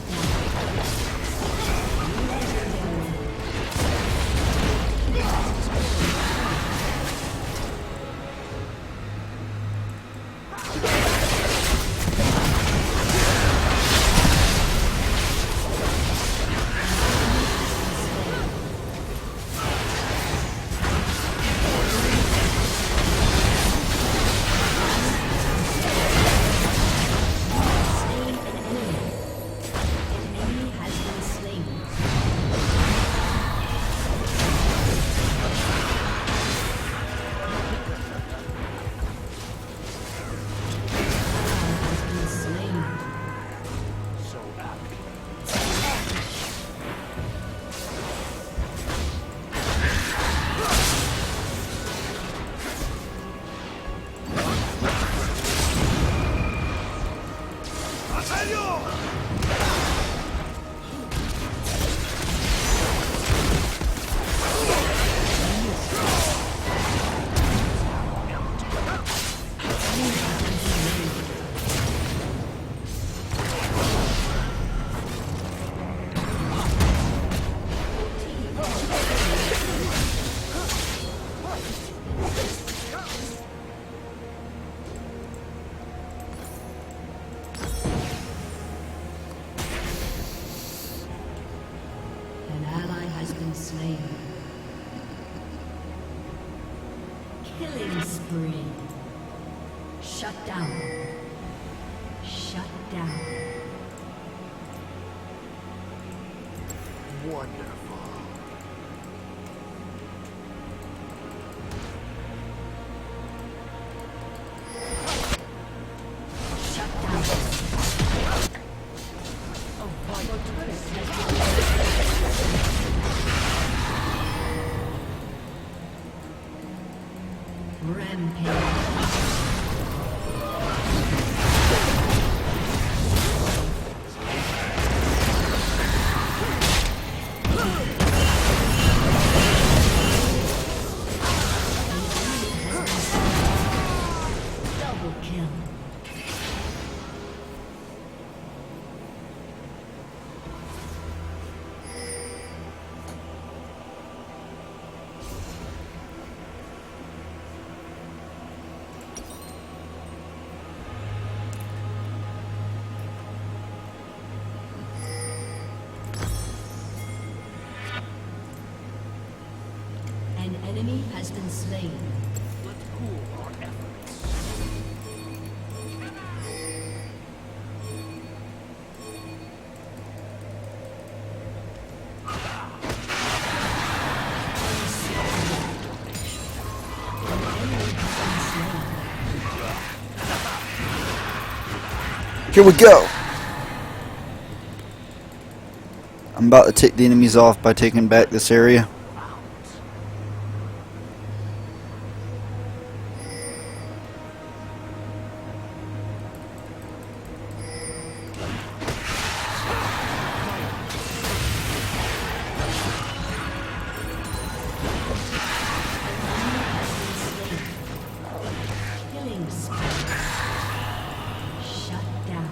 Killing spree. Shut down. Shut down. Wonderful. Shut down. Oh, your turret has been Rampage. Double kill. An enemy has been slain. Let's pool our efforts. Here we go. I'm about to tick the enemies off by taking back this area. Killing spree. Shut down.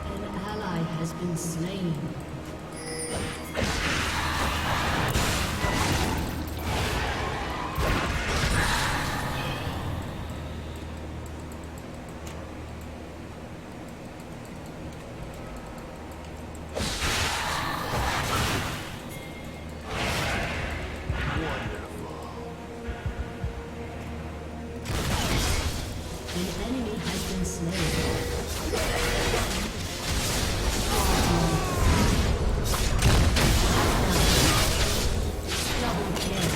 An ally has been slain. An enemy has been slain. Double kill.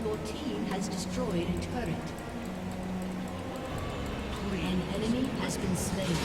Your team has destroyed a turret. An enemy has been slain.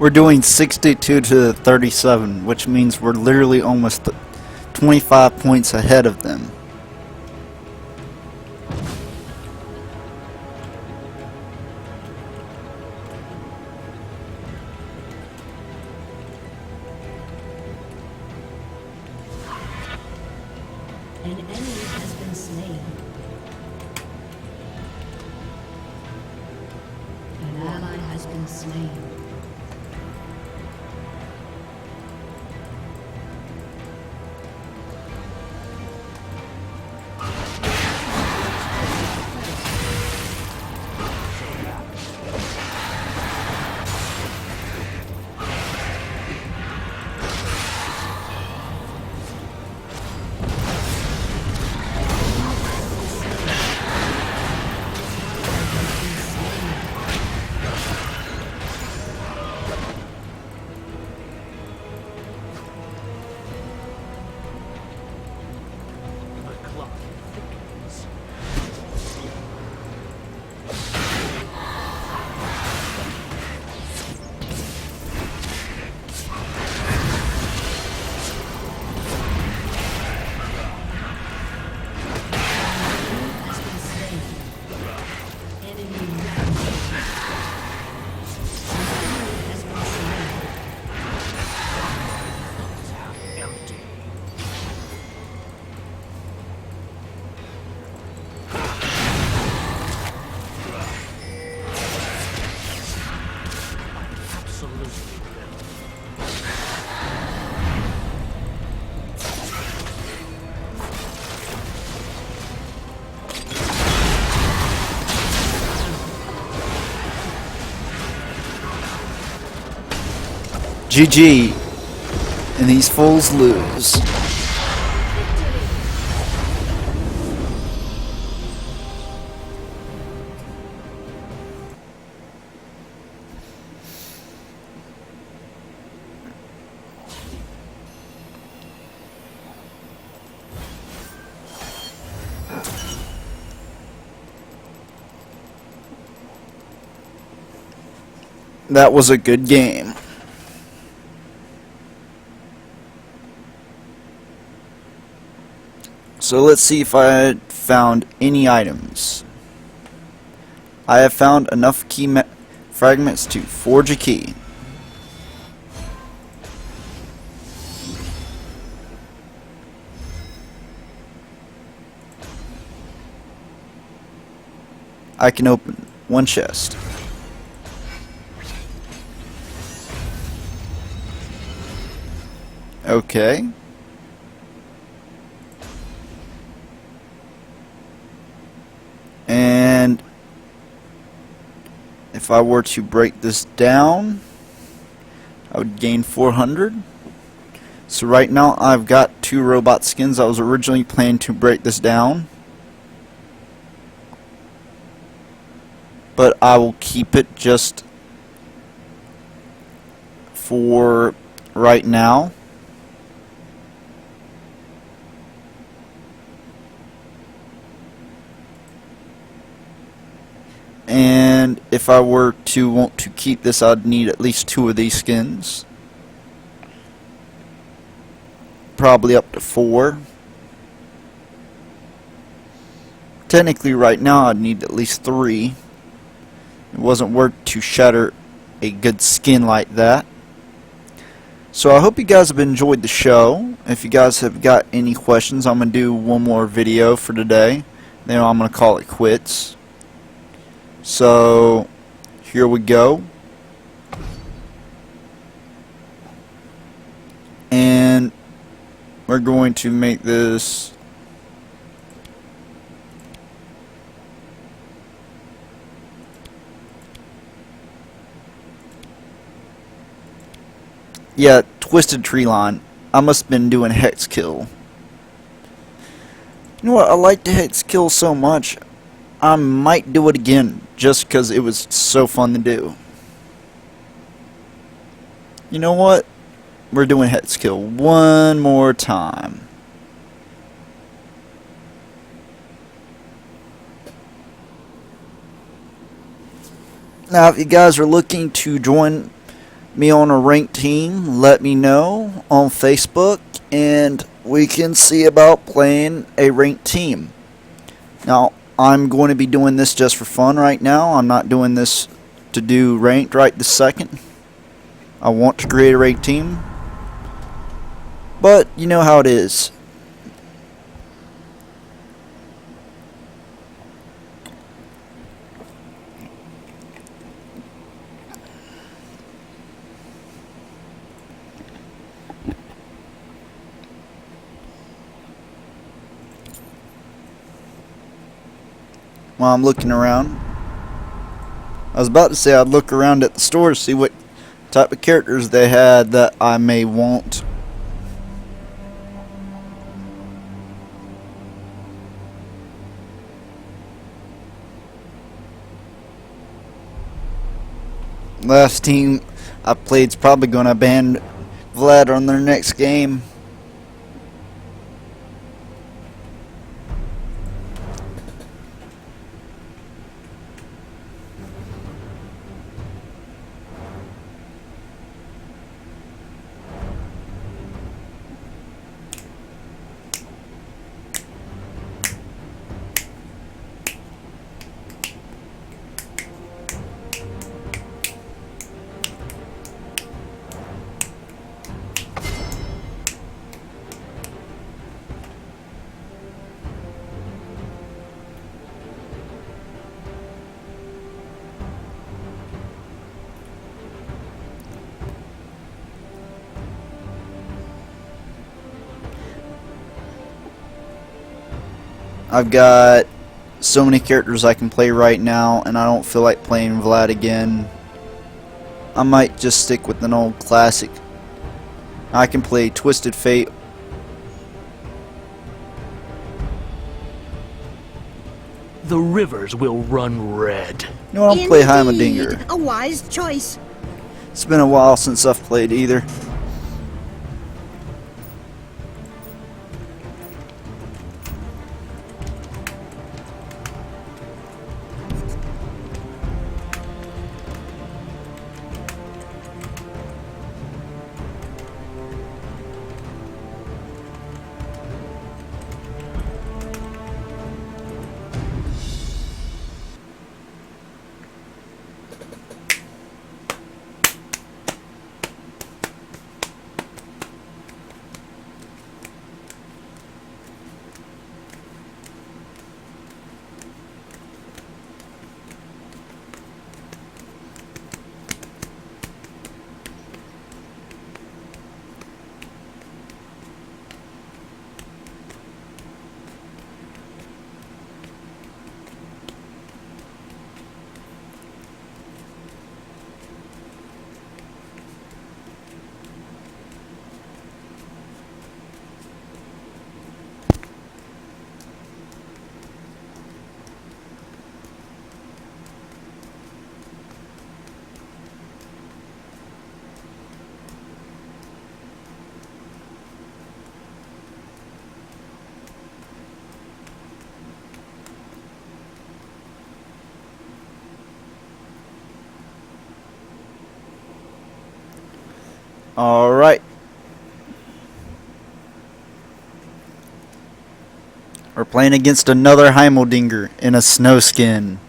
We're doing 62 to 37, which means we're literally almost 25 points ahead of them. An enemy has been slain. An ally has been slain. The clock thickens. Has been slain. Enemy rampage. An enemy has been slain. Is half empty. Absolutely will. GG. And these fools lose. That was a good game. So let's see if I found any items. I have found enough key fragments to forge a key. I can open one chest. Okay. And if I were to break this down, I would gain 400. So right now I've got 2 robot skins. I was originally planning to break this down, but I will keep it just for right now. And if I were to want to keep this, I'd need at least 2 of these skins. Probably up to 4. Technically right now I'd need at least 3. It wasn't worth to shatter a good skin like that. So I hope you guys have enjoyed the show. If you guys have got any questions, I'm going to do one more video for today. Then I'm going to call it quits. So here we go. And we're going to make this Twisted Tree Line. I must have been doing hex kill. You know what, I like the hex kill so much I might do it again just because it was so fun to do. You know what? We're doing hex kill one more time. Now, if you guys are looking to join me on a ranked team, let me know on Facebook, and we can see about playing a ranked team. Now, I'm going to be doing this just for fun right now. I'm not doing this to do ranked right this second. I want to create a ranked team, but you know how it is. While I'm looking around, I was about to say I'd look around at the store to see what type of characters they had that I may want. Last team I played's probably going to ban Vlad on their next game. I've got so many characters I can play right now, and I don't feel like playing Vlad again. I might just stick with an old classic. I can play Twisted Fate. The rivers will run red. You know what, I'll play Heimerdinger. Indeed, a wise choice. It's been a while since I've played either. Alright. We're playing against another Heimerdinger in a snow skin.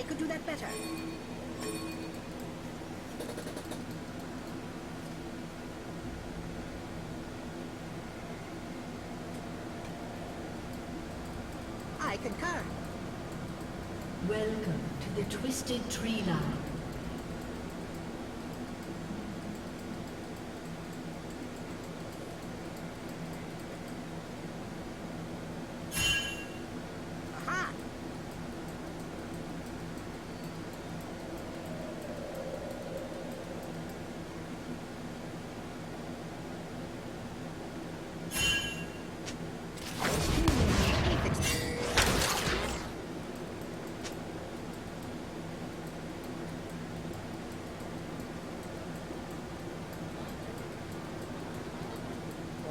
could do that better. I concur. Welcome to the Twisted Tree Line. Aha!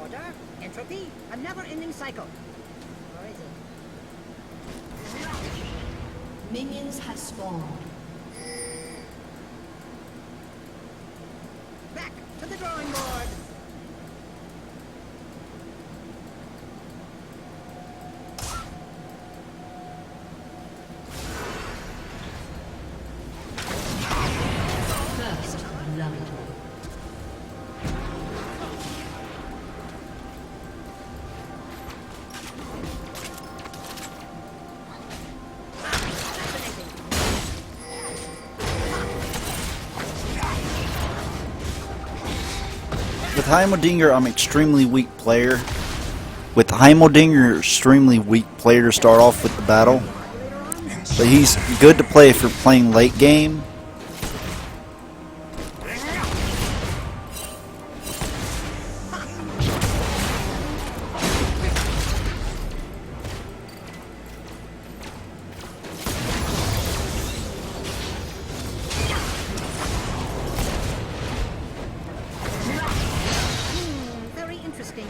Order, entropy, a never-ending cycle. Or is it? Minions have spawned. Back to the drawing board. First blood. With Heimerdinger, I'm extremely weak player. With Heimerdinger, extremely weak player to start off with the battle. But he's good to play if you're playing late game. Very interesting.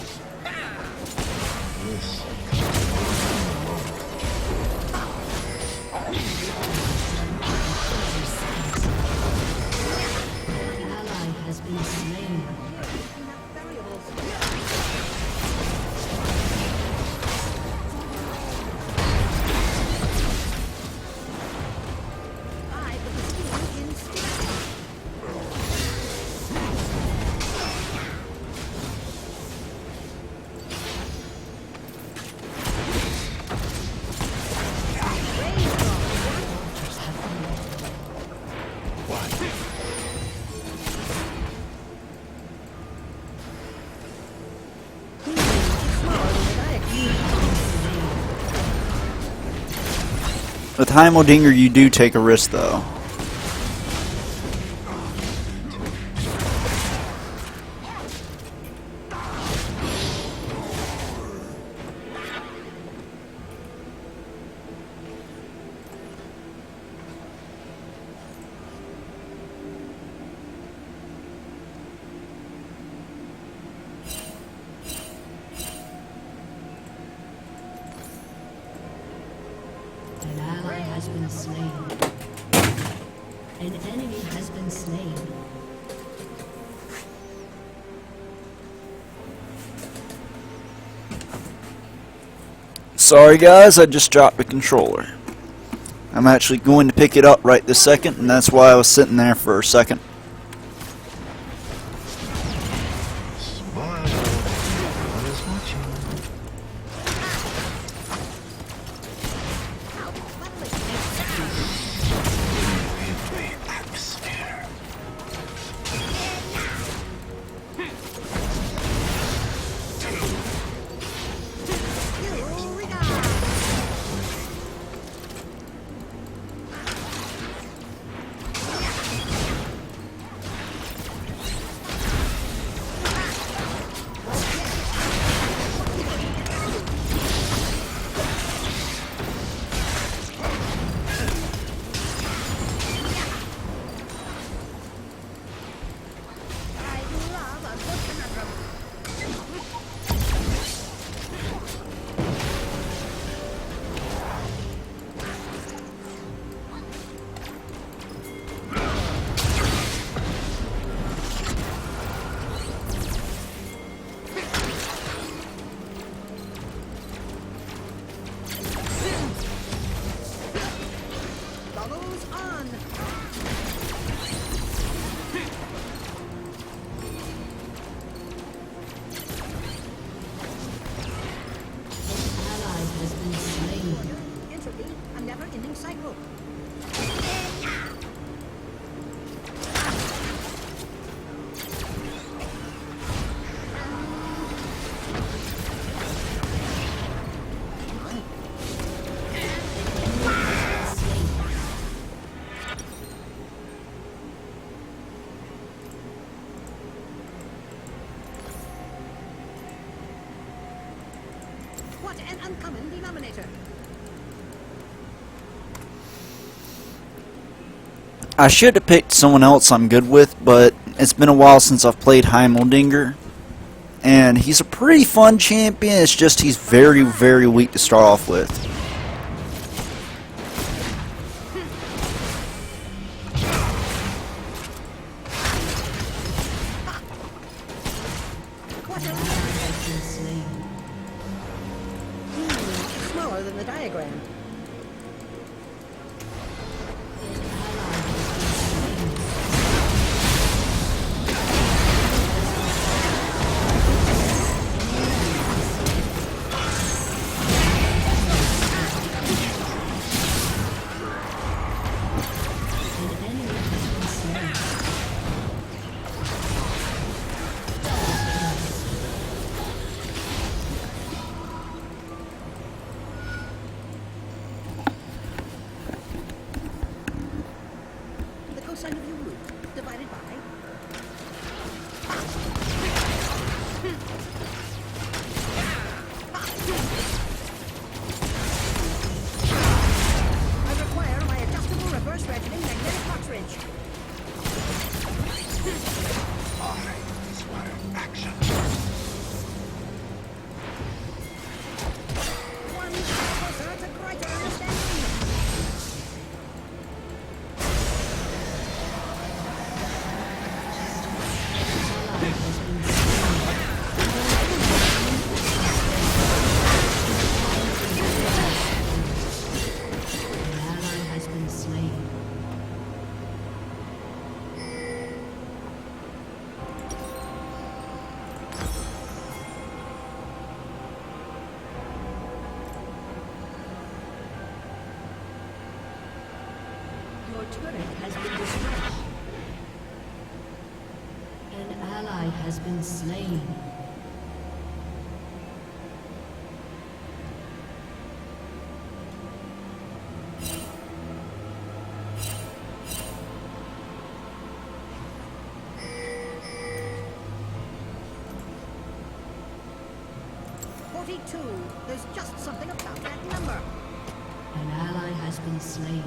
An ally has been slain. I put the steam in still. With Heimerdinger, you do take a risk though. An ally has been slain. An enemy has been slain. Sorry guys, I just dropped the controller. I'm actually going to pick it up right this second, and that's why I was sitting there for a second. What an uncommon denominator. I should have picked someone else I'm good with, but it's been a while since I've played Heimeldinger. And he's a pretty fun champion, it's just he's very, very weak to start off with. What a Has been slain. smaller than the diagram. The cosine of your root divided by. I require my adjustable reverse regulating magnetic cartridge. One step closer to greater understanding. An ally has been slain. Your turret has been destroyed. An ally has been slain. There's just something about that number. An ally has been slain.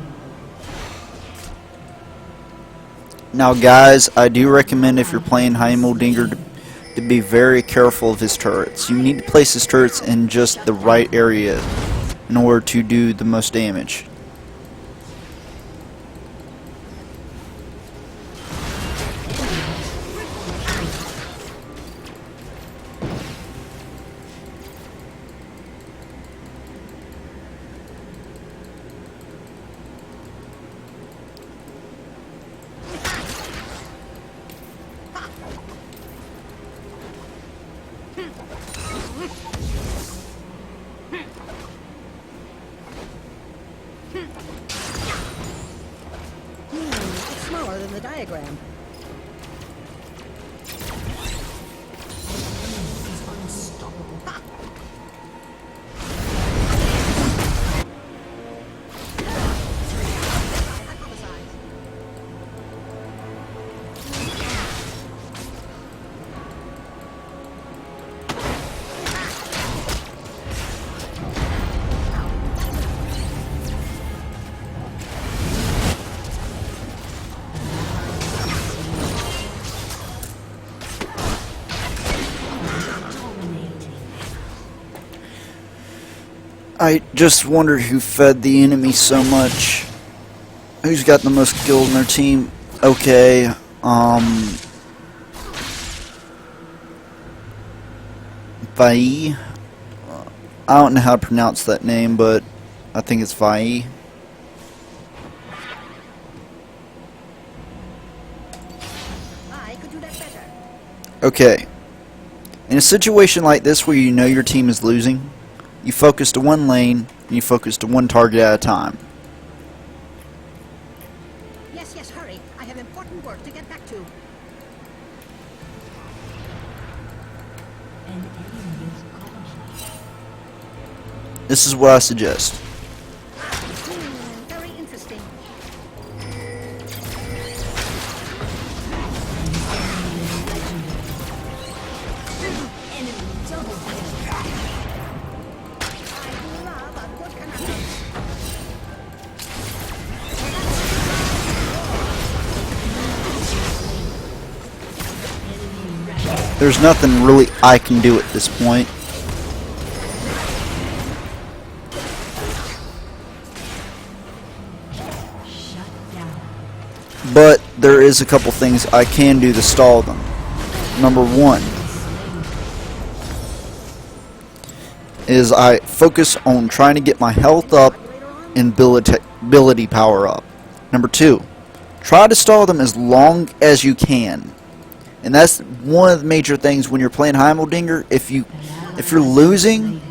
Now guys, I do recommend if you're playing Heimeldinger to be very careful of his turrets. You need to place his turrets in just the right area in order to do the most damage. It's smaller than the diagram. I just wondered who fed the enemy so much. Who's got the most kills in their team? Okay, Vai. I don't know how to pronounce that name, but I think it's Vai. I could do that better. Okay. In a situation like this where you know your team is losing, you focus to one lane and you focus to one target at a time. Yes, yes, hurry. I have important work to get back to. An enemy is gone. This is what I suggest. Very interesting. Enemy double kill. There's nothing really I can do at this point. Shut down. But there is a couple things I can do to stall them. Number one is I focus on trying to get my health up and ability power up. Number two, try to stall them as long as you can. And that's one of the major things when you're playing Heimeldinger. If you're losing,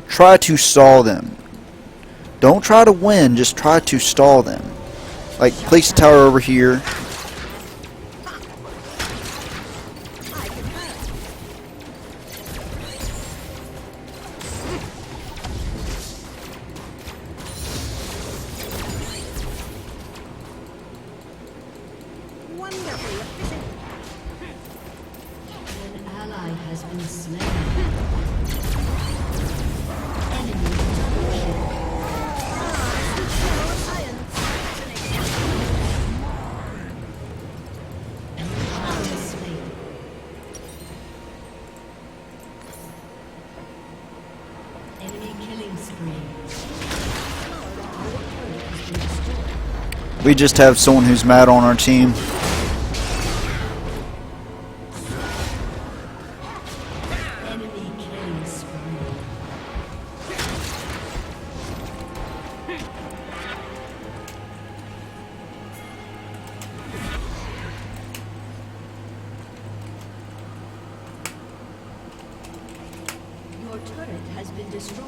try to stall them. Don't try to win, just try to stall them. Like, place a tower over here. Wonderfully efficient. An ally has been slain. Enemy double kill. Science. Ally slain. Enemy killing spree. We just have someone who's mad on our team. Enemy killing spree. Your turret has been destroyed.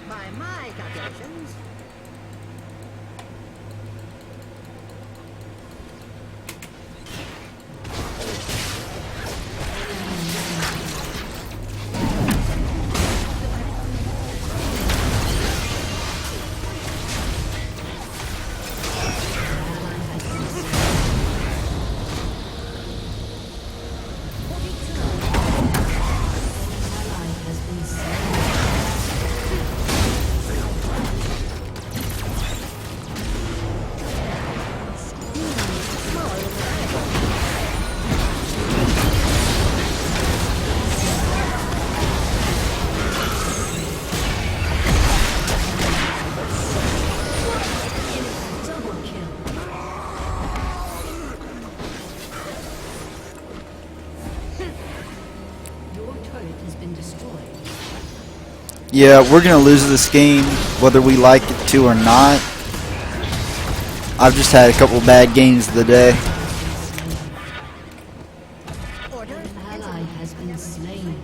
By my calculations, Ally has been slain. Double kill. Your turret has been destroyed. Yeah, we're gonna lose this game, whether we like it to or not. I've just had a couple bad games of the day. order. An ally has been slain.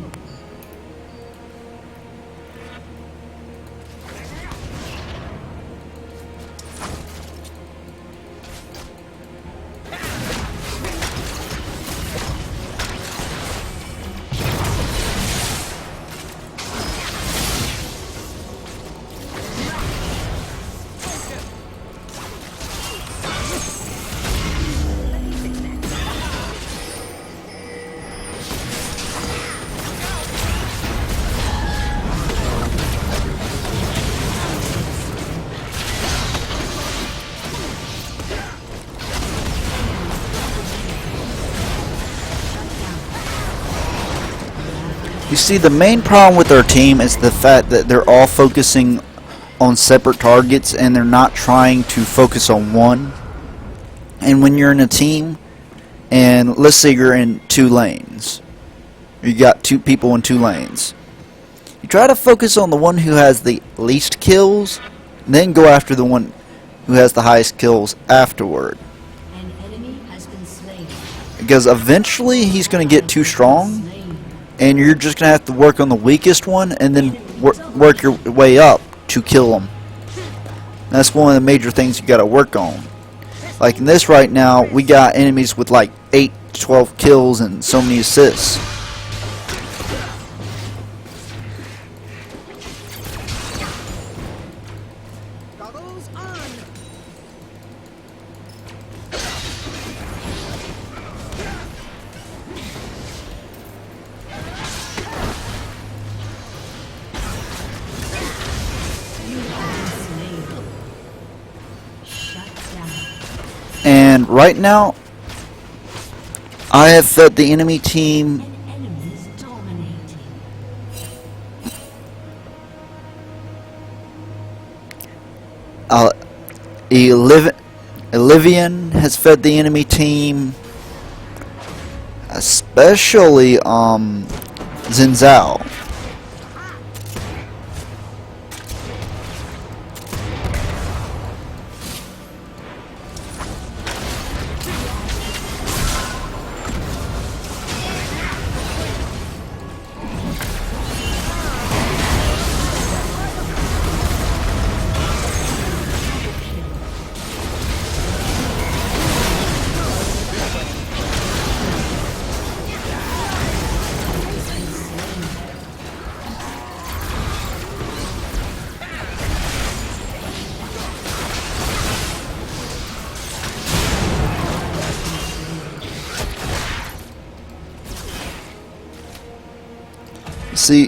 You see, the main problem with our team is the fact that they're all focusing on separate targets and they're not trying to focus on one. And when you're in a team, and let's say you're in 2 lanes, you got 2 people in 2 lanes, you try to focus on the one who has the least kills, and then go after the one who has the highest kills afterward. An enemy has been slain. Because eventually he's going to get too strong, Slain. and you're just going to have to work on the weakest one and then work your way up to kill him. That's one of the major things you got to work on. Like in this right now, we got enemies with like 8 to 12 kills and so many assists. Goggles on. You have been slain. Shut down. And right now, I have fed the enemy team An enemy is dominating. Elivian has fed the enemy team, especially Xin Zhao. See,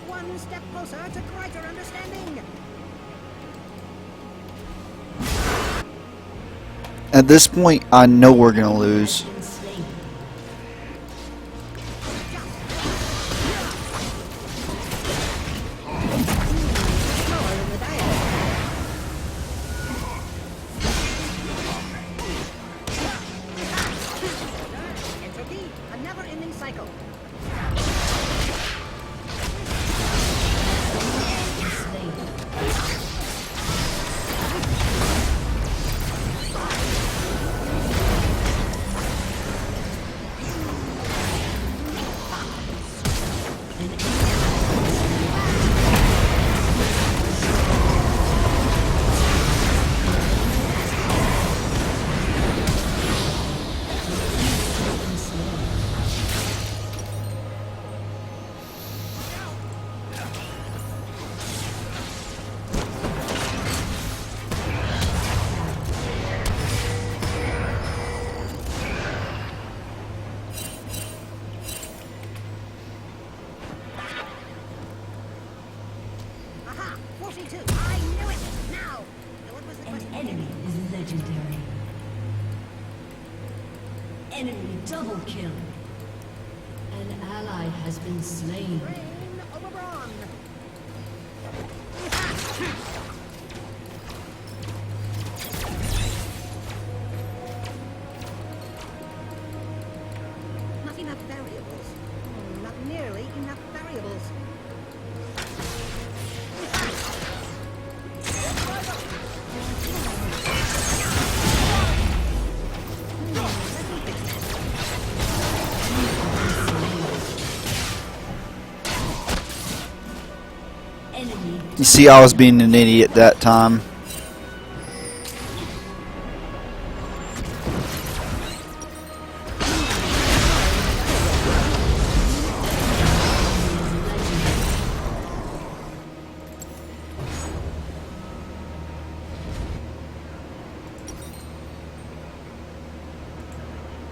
One step closer to greater understanding. at this point, I know we're gonna lose. Been slain. Slower than the dial. Entropy, a never-ending cycle. Slain. Aha! 42! I knew it! Now! What was the An question? enemy is legendary. Enemy double kill. An ally has been slain. Reign over Brawn! Not enough variables. Not nearly enough variables. Enemy You see, I was being an idiot that time.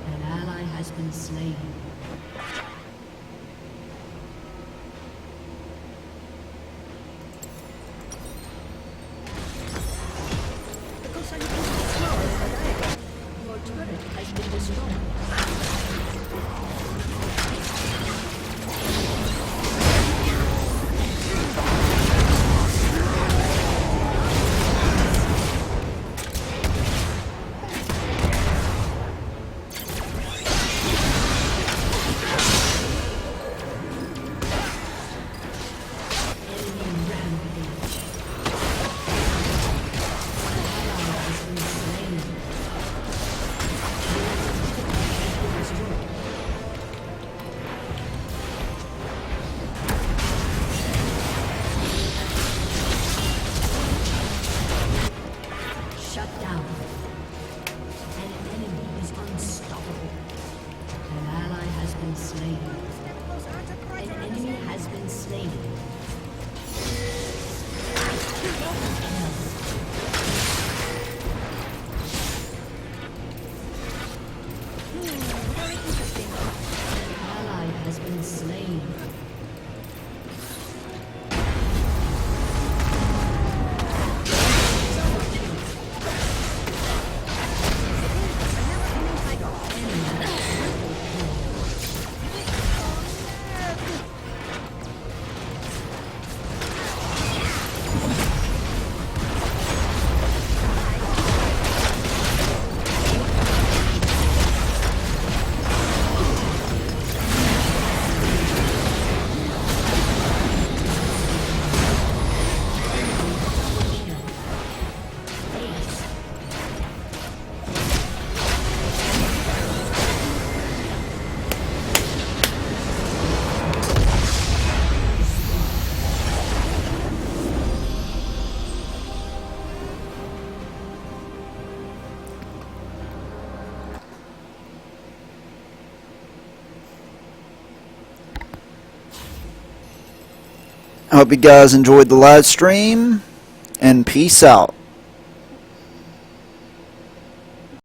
An ally has been slain. I hope you guys enjoyed the live stream, and peace out.